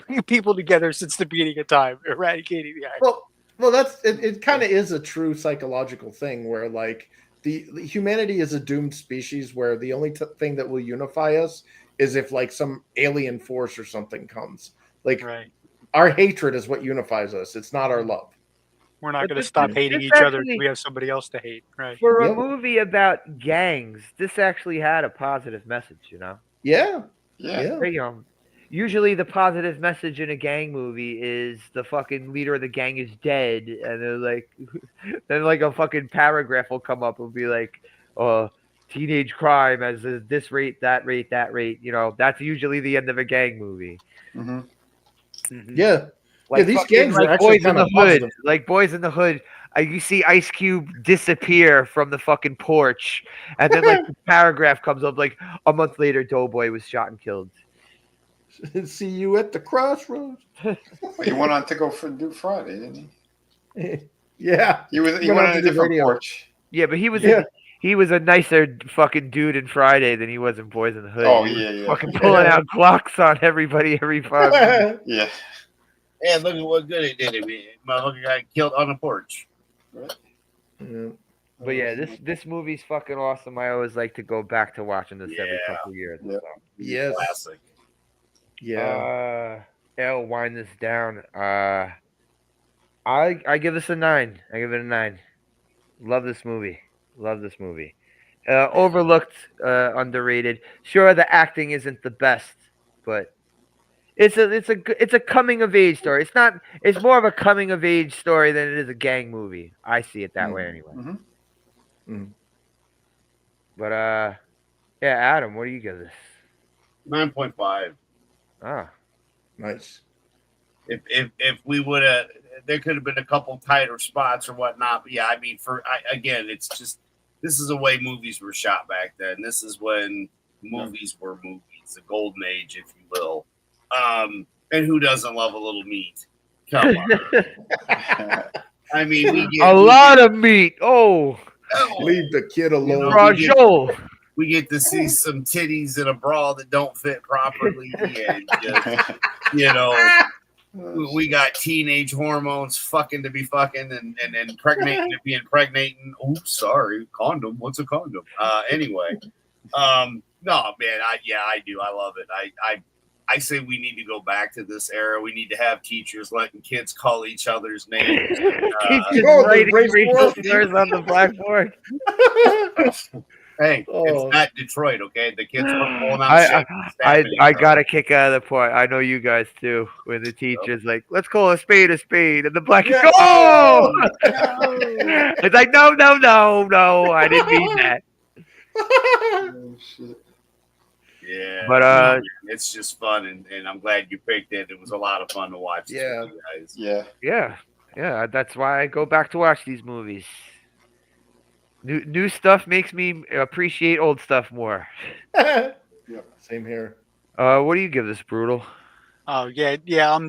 Bringing people together since the beginning of time, eradicating the Irish. Well, that's it. It kind of is a true psychological thing where, like, the humanity is a doomed species where the only thing that will unify us is if, like, some alien force or something comes. Like, our hatred is what unifies us. It's not our love. We're not going to stop hating each other if we have somebody else to hate, right? For a movie about gangs, this actually had a positive message, you know? Yeah. Usually the positive message in a gang movie is the fucking leader of the gang is dead, and they're like, then like a fucking paragraph will come up and be like, teenage crime as this rate, that rate, that rate. You know, that's usually the end of a gang movie. Mm-hmm. Yeah. Like these gangs are actually Boys in the Hood. Like Boys in the Hood, you see Ice Cube disappear from the fucking porch, and then like the paragraph comes up like a month later, Doughboy was shot and killed. See you at the crossroads. He went on to go do Friday, didn't he? Yeah. He went on a different porch. Yeah, but he was a nicer fucking dude in Friday than he was in Boys in the Hood. Oh, yeah. Fucking pulling out Glocks on everybody every 5 minutes. Yeah. And look at what good he did. Motherfucker got killed on the porch. Right. But yeah, this movie's fucking awesome. I always like to go back to watching this every couple of years. Yeah. So. Yes. Classic. Yeah. I'll wind this down. I give this a 9. I give it a 9. Love this movie. Overlooked, underrated. Sure, the acting isn't the best, but it's a coming of age story. It's more of a coming of age story than it is a gang movie. I see it that way anyway. Mm-hmm. But yeah, Adam, what do you give this? 9.5. Ah, nice. If we would have, there could have been a couple tighter spots or whatnot. But yeah, I mean, again, it's just this is the way movies were shot back then. This is when movies were movies, the golden age, if you will. And who doesn't love a little meat? Come on. I mean, we get a lot of meat. Oh, leave the kid alone. We get to see some titties in a bra that don't fit properly, and just, we got teenage hormones fucking to be fucking and impregnating to be impregnating. Oops, sorry, condom. What's a condom? Anyway, no, man, I do. I love it. I say we need to go back to this era. We need to have teachers letting kids call each other's names. Writing racial slurs on the blackboard. Hey, it's not Detroit, okay? The kids were pulling out. I got a kick out of the point. I know you guys too. When the teacher's like, "Let's call a spade," and the black kids go, "Oh!" It's like, no, I didn't mean that. Oh, shit. Yeah, but it's just fun, and I'm glad you picked it. It was a lot of fun to watch. Yeah, guys. Yeah. That's why I go back to watch these movies. New stuff makes me appreciate old stuff more. Yep, same here. What do you give this, Brutal? Oh yeah. I'm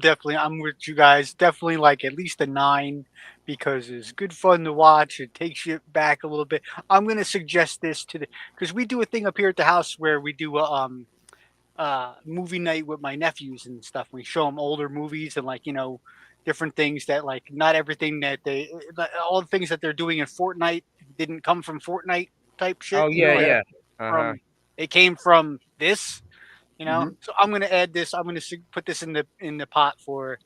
with you guys. Definitely like at least a 9 because it's good fun to watch. It takes you back a little bit. I'm gonna suggest this because we do a thing up here at the house where we do a movie night with my nephews and stuff. We show them older movies and different things that not everything that all the things that they're doing in Fortnite didn't come from Fortnite type shit. Oh yeah. It came from this. So I'm going to add this. I'm going to put this in the pot for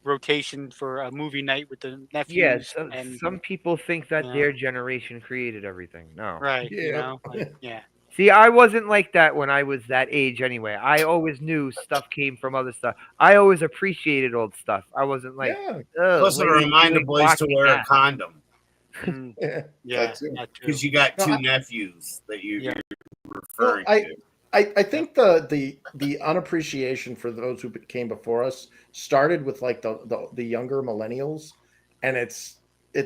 rotation for a movie night with the nephews. Yes, and some people think that their generation created everything. No, right? Yeah. Yeah. See, I wasn't like that when I was that age anyway. I always knew stuff came from other stuff. I always appreciated old stuff. I wasn't like, plus it reminded boys to wear a condom. Yeah, because you got two nephews that you're referring to. I think the unappreciation for those who came before us started with the younger millennials, and it's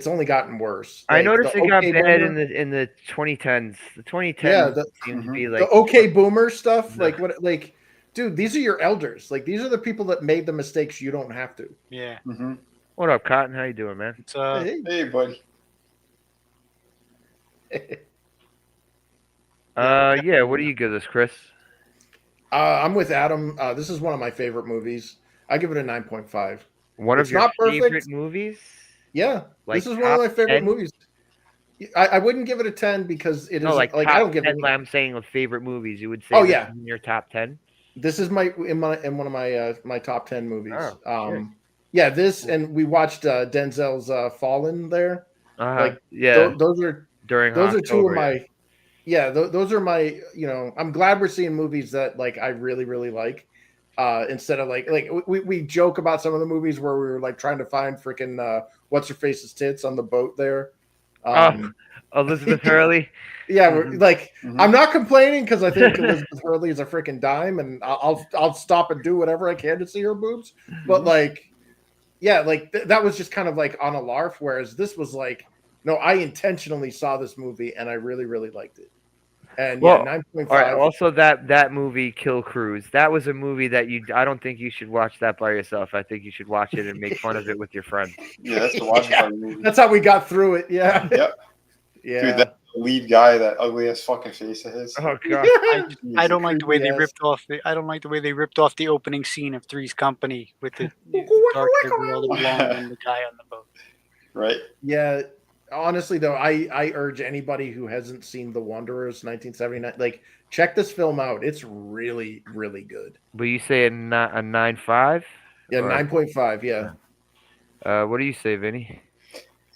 only gotten worse. I noticed it got bad in the 2010s. The 2010s seemed to be like the OK Boomer stuff. No. dude, these are your elders. Like these are the people that made the mistakes. You don't have to. Yeah. Mm-hmm. What up, Cotton? How you doing, man? It's Hey, buddy. Yeah. What do you give this, Chris? I'm with Adam. This is one of my favorite movies. I give it a 9.5. One It's of your not perfect. favorite movies? Yeah, Like this is one of my top favorite 10? movies. I wouldn't give it a 10 because it is No, like like top I don't give 10, it. I'm saying of favorite movies. You would say Oh, this yeah. is in your top 10? This is in one of my my top 10 movies. Oh, Yeah, this and we watched Denzel's Fallen there. Like yeah. those are During two of October, my those are my I'm glad we're seeing movies that like I really really like. Instead of like we joke about some of the movies where we were like trying to find freaking what's her face's tits on the boat there. Elizabeth Hurley. Yeah, we're like Mhm. I'm not complaining because I think Elizabeth Hurley is a freaking dime, and I'll stop and do whatever I can to see her boobs. But like, yeah, like that was just kind of like on a larf. Whereas this was like, no, I intentionally saw this movie and I really really liked it. And Well, yeah, 9.5. All right. Also, that movie, Kill Cruise, that was a movie that I don't think you should watch that by yourself. I think you should watch it and make fun of it with your friend. Yeah, that's the watch party movie. That's how we got through it. Yeah. Yep. Yeah. Dude, that lead guy, that ugly ass fucking face of his. Oh god. I don't like the way they creepy ass. ripped off the. I don't like the way they ripped off the opening scene of Three's Company with the dark haired girl that belonged and the guy on the boat. Right? Yeah. Honestly, though, I urge anybody who hasn't seen The Wanderers 1979, like check this film out. It's really really good. But you say a 9.5? Yeah, Or- 9.5. Yeah. What do you say, Vinny?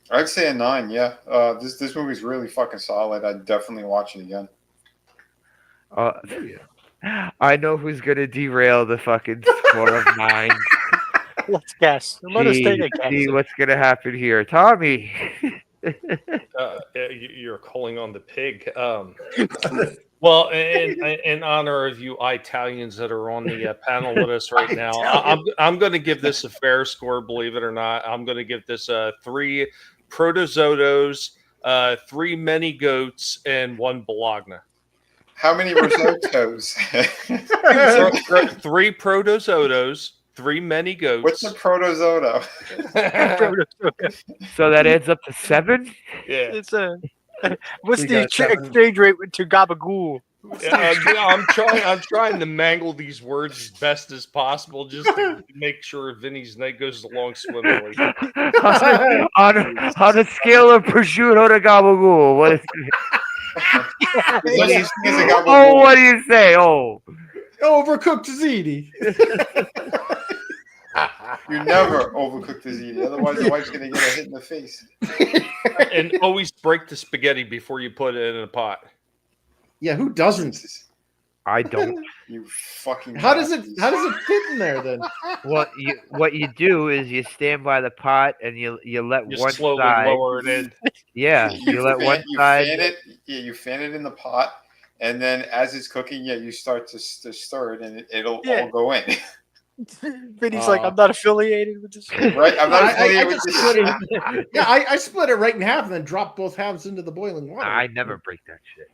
I'd say a 9, yeah. This movie's really fucking solid. I'd definitely watch it again. Oh, yeah. I know who's gonna derail the fucking score of 9. Let's guess. Let us take a guess. See what's gonna happen here, Tommy. You're calling on the pig. Well, in honor of you Italians that are on the panel with us right now, I'm going to give this a fair score. Believe it or not, I'm going to give this 3 protozotos, 3 many goats, and 1 bologna. How many risottos? 3 protozotos, 3 many goats. What's a protozoto? So that adds up to 7. Yeah. It's a. What's We the got 7. exchange rate to gabagool? I'm trying to mangle these words as best as possible, just to make sure Vinny's night goes along swimmingly. on a scale of prosciutto to gabagool, what is There's no such thing as a gabagool. Oh, what do you say? Oh, Overcooked ziti. You never overcook the ziti, otherwise the wife's gonna get a hit in the face. And always break the spaghetti before you put it in a pot. Yeah, who doesn't? I don't. You fucking. How does bastards. it fit in there then? What you do is you stand by the pot and you let You one slowly side. lower it in. Yeah, you let one you side. fan it. Yeah, you fan it in the pot, and then as it's cooking, yeah, you start to stir it, and it'll all go in. Vinny's like, I'm not affiliated with this. Right? I'm not affiliated with just this. split it. Yeah, I split it right in half and then drop both halves into the boiling water. I never break that shit.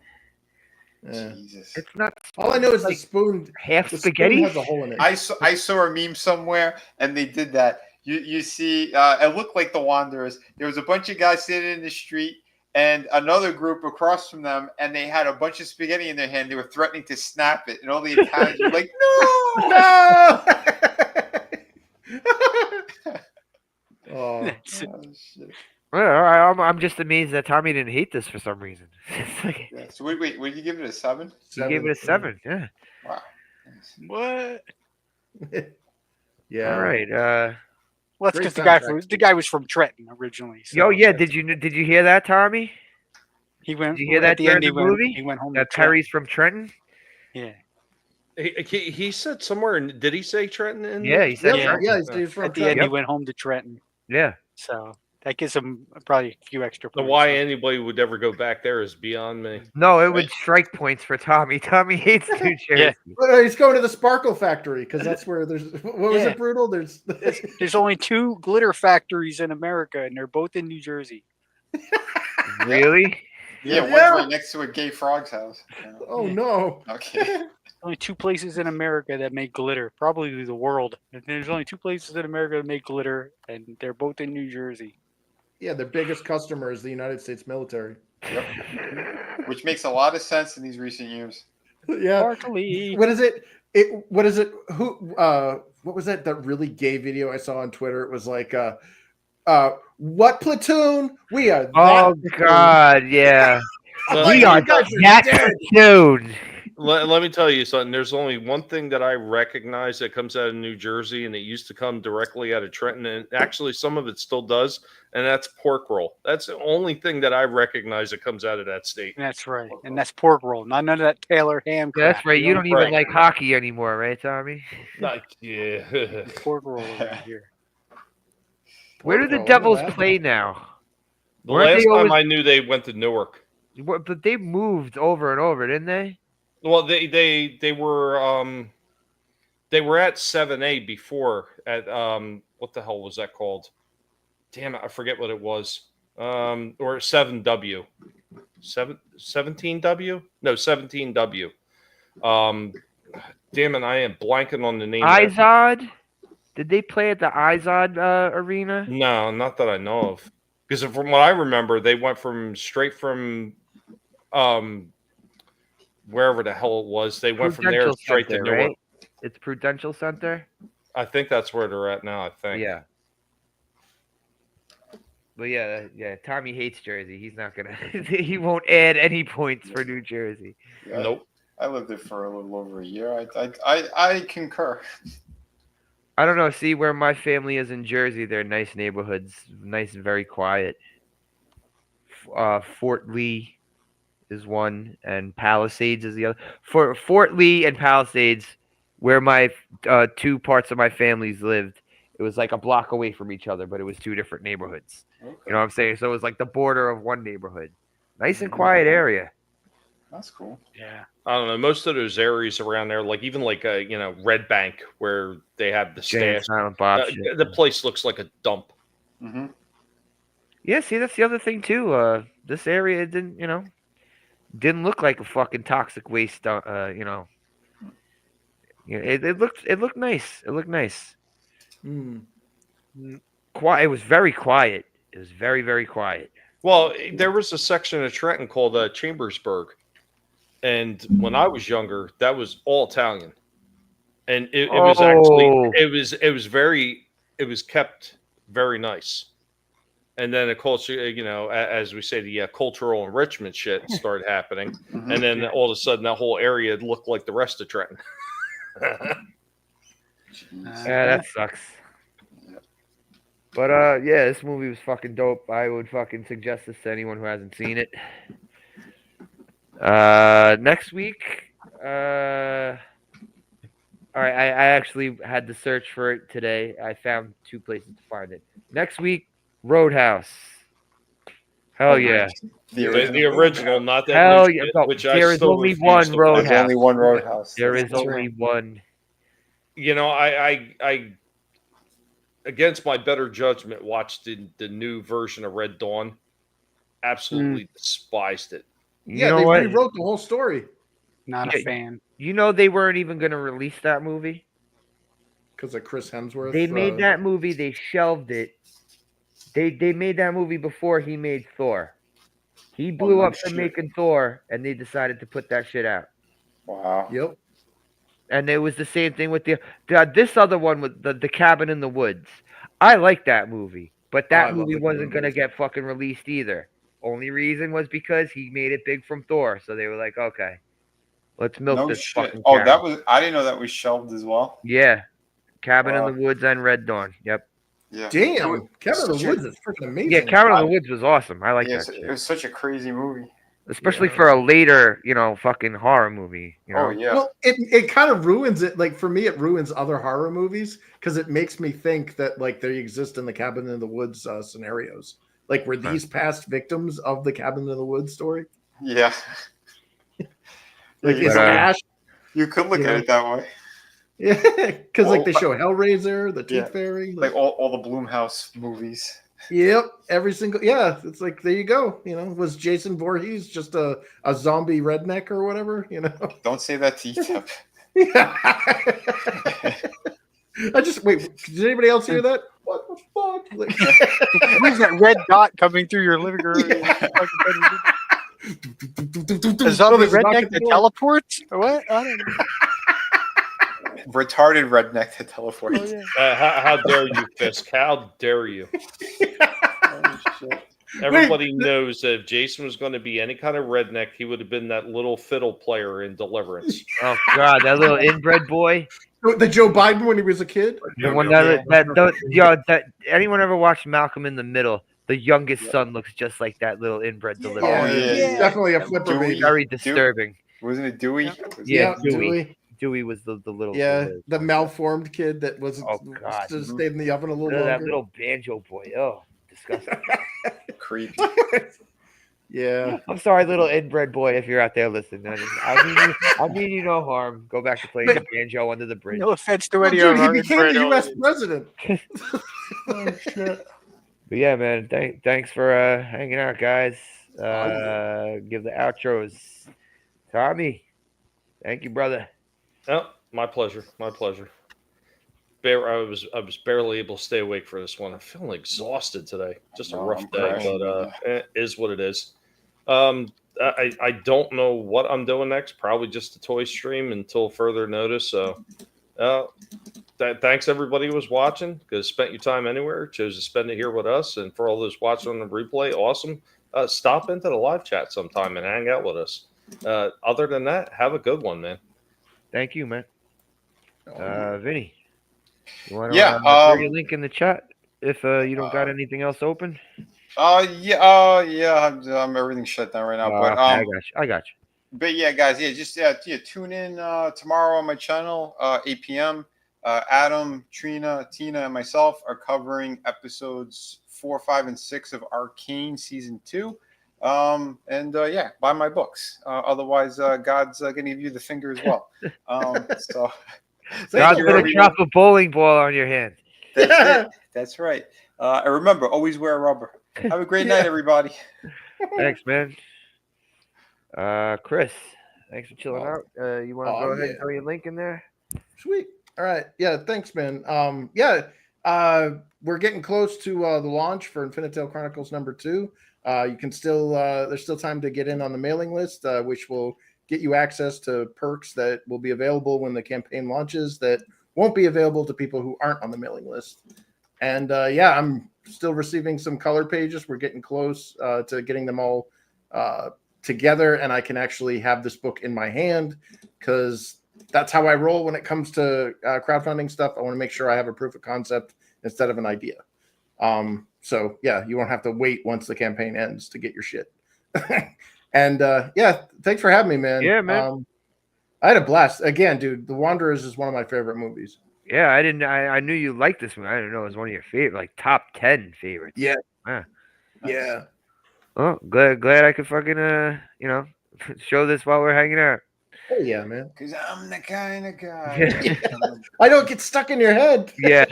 Yeah. Jesus. It's not. All I know is like the spoon. half The spoon spaghetti. has a hole in it. I saw a meme somewhere, and they did that. You see, it looked like the Wanderers. There was a bunch of guys sitting in the street, and another group across from them, and they had a bunch of spaghetti in their hand. They were threatening to snap it, and all the Italians were like, "No!" No. oh, Oh, shit. Well, I'm just amazed that Tommy didn't hate this for some reason. It's like, Yeah. So wait, would you give it a 7? he gave it a 7. Yeah. Wow. What? yeah. All right. Well, that's Great because the soundtrack. guy was from Trenton originally. So Oh yeah. Did you hear that, Tommy? he went. Did you hear at that the end? during the movie? He went home. That to Trenton. Perry's from Trenton. Yeah. He said somewhere. Did he say Trenton? In Yeah, he said Yeah, Trenton. yeah, he's from At the end, Yep. he went home to Trenton. Yeah. So that gives him probably a few extra The points. why anybody would ever go back there is beyond me. No, it would strike points for Tommy. Tommy hates New Jersey. But he's going to the Sparkle Factory because that's where there's. What was Yeah. it, Brutal? There's. There's only 2 glitter factories in America, and they're both in New Jersey. Really? Yeah, Yeah. one's right next to a gay frog's house. Oh no! Okay. Only 2 places in America that make glitter, probably the world. There's only 2 places in America that make glitter, and they're both in New Jersey. Yeah, their biggest customer is the United States military. Yep. Which makes a lot of sense in these recent years. Yeah. Partly. What is it? What is it? Who? What was that really gay video I saw on Twitter? It was like, what platoon? We are. Oh God, yeah. We are that platoon. Let me tell you something. There's only one thing that I recognize that comes out of New Jersey, and it used to come directly out of Trenton, and actually some of it still does, and that's pork roll. That's the only thing that I recognize that comes out of that state. That's right, and that's pork roll, not none of that Taylor ham crap. That's right. You don't even like hockey anymore, right, Tommy? Yeah. Pork roll over here. Where do the Devils play now? The last time I knew they went to Newark. But they moved over and over, didn't they? Well, they were at 7A before at what the hell was that called? Damn it, I forget what it was. Or 7W. 17W? No, 17W. Damn it, I am blanking on the name. Izod? Did they play at the Izod arena? No, not that I know of. Because from what I remember, they went straight from wherever the hell it was. They went from there straight to Newark. Right? It's Prudential Center. I think that's where they're at now. I think. Yeah. But yeah. Tommy hates Jersey. He's not gonna. He won't add any points for New Jersey. Yeah, nope. I lived there for a little over a year. I concur. I don't know. See where my family is in Jersey. They're nice neighborhoods, nice and very quiet. Fort Lee is one, and Palisades is the other. For Fort Lee and Palisades, where my 2 parts of my families lived, it was like a block away from each other, but it was 2 different neighborhoods. Okay. You know what I'm saying? So it was like the border of one neighborhood. Nice and quiet area. That's cool. Yeah. I don't know. Most of those areas around there, like even like Red Bank, where they have the stash, the place looks like a dump. Mm-hmm. Yeah, see, that's the other thing too. This area didn't look like a fucking toxic waste. It looked nice. It looked nice. Quiet. It was very quiet. It was very, very quiet. Well, there was a section of Trenton called Chambersburg, and when I was younger, that was all Italian, and it was kept very nice. And then the culture, as we say, the cultural enrichment shit started happening, and then all of a sudden, that whole area looked like the rest of Trenton. Yeah, that sucks. But this movie was fucking dope. I would fucking suggest this to anyone who hasn't seen it. Next week, all right, I actually had to search for it today. I found 2 places to find it. Next week, Roadhouse. Hell yeah. The original, not that. Hell yeah. There is only one Roadhouse. There's only one Roadhouse. There is only one. I against my better judgment, watched the new version of Red Dawn. Absolutely despised it. Yeah, they rewrote the whole story. Not a fan. They weren't even going to release that movie because of Chris Hemsworth. They made that movie. They shelved it. They made that movie before he made Thor. He blew up for making Thor, and they decided to put that shit out. Wow. Yep. And it was the same thing with this other one with the Cabin in the Woods. I like that movie, but that movie wasn't going to get fucking released either. Only reason was because he made it big from Thor, so they were like, okay, let's milk this fucking Cabin. I didn't know that was shelved as well. Yeah. Cabin in the Woods and Red Dawn. Yep. Yeah. Damn, Cabin in the Woods is freaking amazing. Yeah, Cabin in the Woods was awesome. I like that shit. It was such a crazy movie. Especially for a later, fucking horror movie. Oh, yeah. Well, it kind of ruins it. Like, for me, it ruins other horror movies because it makes me think that, like, they exist in the Cabin in the Woods scenarios. Like, were these past victims of the Cabin in the Woods story? Yeah. Like, is Ash... You could look at it that way. Yeah, because, like, they show Hellraiser, the Tooth Fairy. Like all the Blumhouse movies. Yep, every single it's like there you go. Was Jason Voorhees just a zombie redneck or whatever? Don't say that to Etep. I just wait. Did anybody else hear that? What the fuck? Like, Who's that red dot coming through your living room? Is that Oh, the there's a knock redneck at the that door. teleports? Or what? I don't know. Retarded redneck that teleports. Oh, yeah. How dare you, Fisk? How dare you? Oh, shit. Everybody knows that if Jason was going to be any kind of redneck, he would have been that little fiddle player in Deliverance. Oh God, that little inbred boy. The Joe Biden when he was a kid. The one that anyone ever watched Malcolm in the Middle? The youngest son looks just like that little inbred Deliverance. Oh, yeah. Definitely a flipper Dewey. baby. Very disturbing. Wasn't it Dewey? Yeah. Yeah, Yeah, Dewey. Dewey was the little. Yeah, the malformed kid that wasn't. Oh, God. Just stayed in the oven a little That longer. little banjo boy. Oh, disgusting. Creepy. Yeah. I'm sorry, little inbred boy, if you're out there listening. I mean you no harm. Go back to playing the banjo under the bridge. No offense to Well, any dude, of he our became inbred the U.S. audience. president. Oh shit. But yeah, man, thanks for hanging out, guys. Give the outros. Tommy, thank you, brother. Oh, my pleasure. My pleasure. I was barely able to stay awake for this one. I'm feeling exhausted today. Just a rough I'm day, crashing, but it is what it is. I don't know what I'm doing next. Probably just a toy stream until further notice. So, thanks everybody who was watching. Because spent your time anywhere, chose to spend it here with us, and for all those watching on the replay, awesome. Stop into the live chat sometime and hang out with us. Other than that, have a good one, man. Thank you, man. Vinny, you want to Yeah, throw your link in the chat if you don't got anything else open? Yeah. I'm everything's shut down right now. But Okay, I got you. But yeah, guys, just tune in tomorrow on my channel, 8 p.m. Adam, Trina, Tina, and myself are covering episodes 4, 5, and 6 of Arcane season 2. Yeah, buy my books. Otherwise, God's gonna give you the finger as well. So God's gonna drop a bowling ball on your hand. that's it. That's right. And remember, always wear rubber. Have a great night, everybody. Thanks, man. Chris, thanks for chilling out. You want to go ahead and throw your link in there? Sweet. All right. Yeah. Thanks, man. We're getting close to the launch for Infinitale Chronicles #2. You can still there's still time to get in on the mailing list, which will get you access to perks that will be available when the campaign launches that won't be available to people who aren't on the mailing list. And I'm still receiving some color pages. We're getting close to getting them all together, and I can actually have this book in my hand because that's how I roll when it comes to crowdfunding stuff. I want to make sure I have a proof of concept instead of an idea. So you won't have to wait once the campaign ends to get your shit. And thanks for having me, man. Yeah, man. I had a blast. Again, dude, The Wanderers is one of my favorite movies. Yeah, I knew you liked this one. I didn't know it was one of your favorite, like top 10 favorites. Yeah. Ah. Yeah. Well, glad I could fucking show this while we're hanging out. Oh yeah, man. Because I'm the kind of guy. I don't get stuck in your head. Yeah.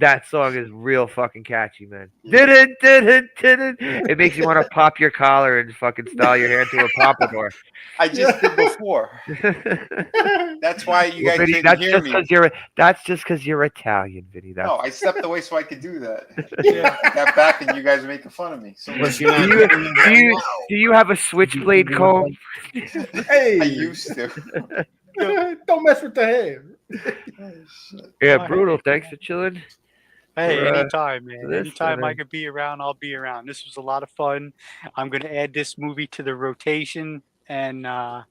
That song is real fucking catchy, man. It makes you want to pop your collar and fucking style your hair into a pompadour. I just did before. That's why you guys Vinny, couldn't hear me. That's just because you're Italian, Vinny. No, I stepped away so I could do that. Yeah, I got back and you guys are making fun of me. So do you have a switchblade comb? Hey, I used to. Don't mess with the hair. Yeah, Brutal. Thanks for chilling. Hey, anytime, man. this, Anytime I could be around, I'll be around. This was a lot of fun. I'm going to add this movie to the rotation, and I'm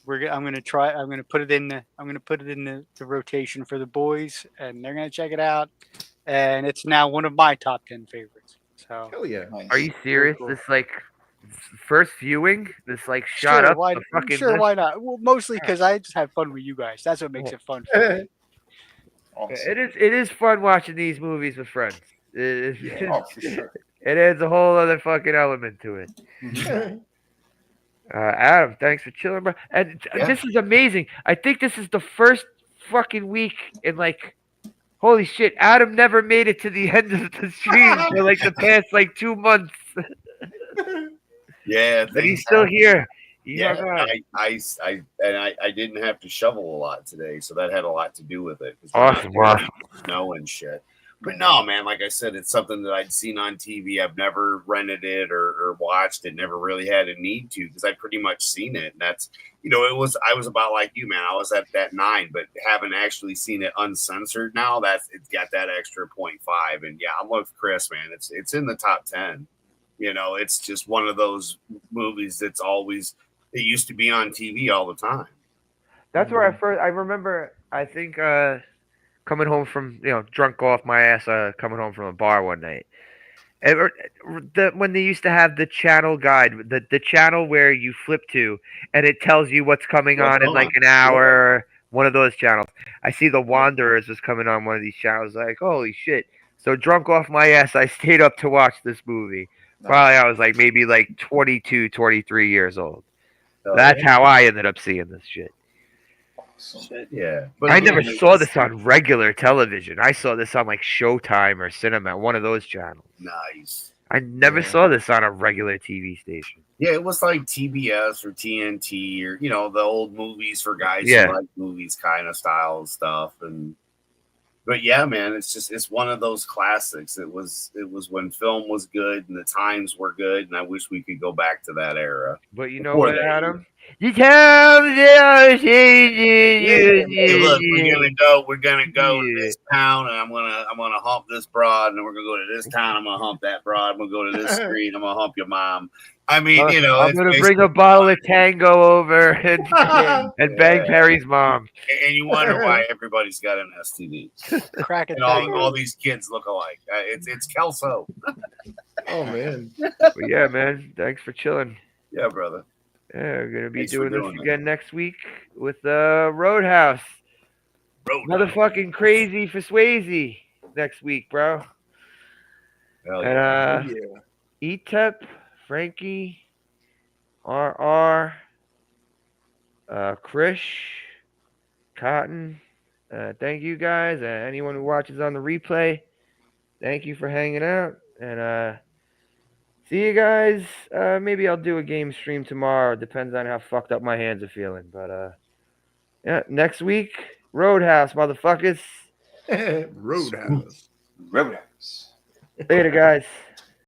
going to put it in the rotation for the boys, and they're going to check it out. And it's now one of my top 10 favorites. So Hell yeah. Nice. Are you serious? Cool. This first viewing, this shot sure, up why, the fucking sure, list? why not? Well, mostly because I just have fun with you guys. That's what makes it fun. For me. Awesome. It is fun watching these movies with friends. Oh, for sure. It adds a whole other fucking element to it. Adam, thanks for chilling, bro. And this is amazing. I think this is the first fucking week in holy shit. Adam never made it to the end of the stream for the past 2 months. Yeah, But he's still here. Yeah, I didn't have to shovel a lot today, so that had a lot to do with it. Awesome. Snow and shit. But no, man, like I said, it's something that I'd seen on TV. I've never rented it or watched it. Never really had a need to because I'd pretty much seen it. And that's, I was about like you, man. I was at that 9, but haven't actually seen it uncensored now. It's got that extra 0.5. And yeah, I'm with Chris, man. It's in the top 10. It's just one of those movies that's always, it used to be on TV all the time. That's where I remember, I think, coming home from, drunk off my ass, coming home from a bar one night. When they used to have the channel guide, the channel where you flip to, and it tells you what's coming on in like an hour, one of those channels. I see The Wanderers was coming on one of these channels, like, holy shit. So drunk off my ass, I stayed up to watch this movie. Probably I was like maybe like 22, 23 years old. That's how I ended up seeing this shit. Yeah, but I never saw this on regular television. I saw this on like Showtime or Cinema, one of those channels. Nice. I never saw this on a regular TV station. Yeah, it was like TBS or TNT or the old movies for guys who like movies kind of style stuff. But yeah, man, it's one of those classics. It was when film was good and the times were good, and I wish we could go back to that era. But you know what, Adam? You tell me look, we're gonna go to this town, and I'm gonna hump this broad, and then we're gonna go to this town. I'm gonna hump that broad. I'm gonna go to this street. I'm gonna hump your mom. I mean, I'm gonna bring a bottle of Tango over and bang Perry's mom. And you wonder why everybody's got an STD. Crack it. All these kids look alike. It's Kelso. Oh man. But yeah, man. Thanks for chilling. Yeah, brother. Yeah, we're gonna be doing this again next week with Roadhouse. Motherfucking crazy for Swayze next week, bro. Hell yeah. And Etep, Frankie, RR, Krish, Cotton. Thank you guys. Anyone who watches on the replay, thank you for hanging out. And see you guys. Maybe I'll do a game stream tomorrow. Depends on how fucked up my hands are feeling. But yeah, next week, Roadhouse, motherfuckers. Roadhouse. Roadhouse. Later, guys.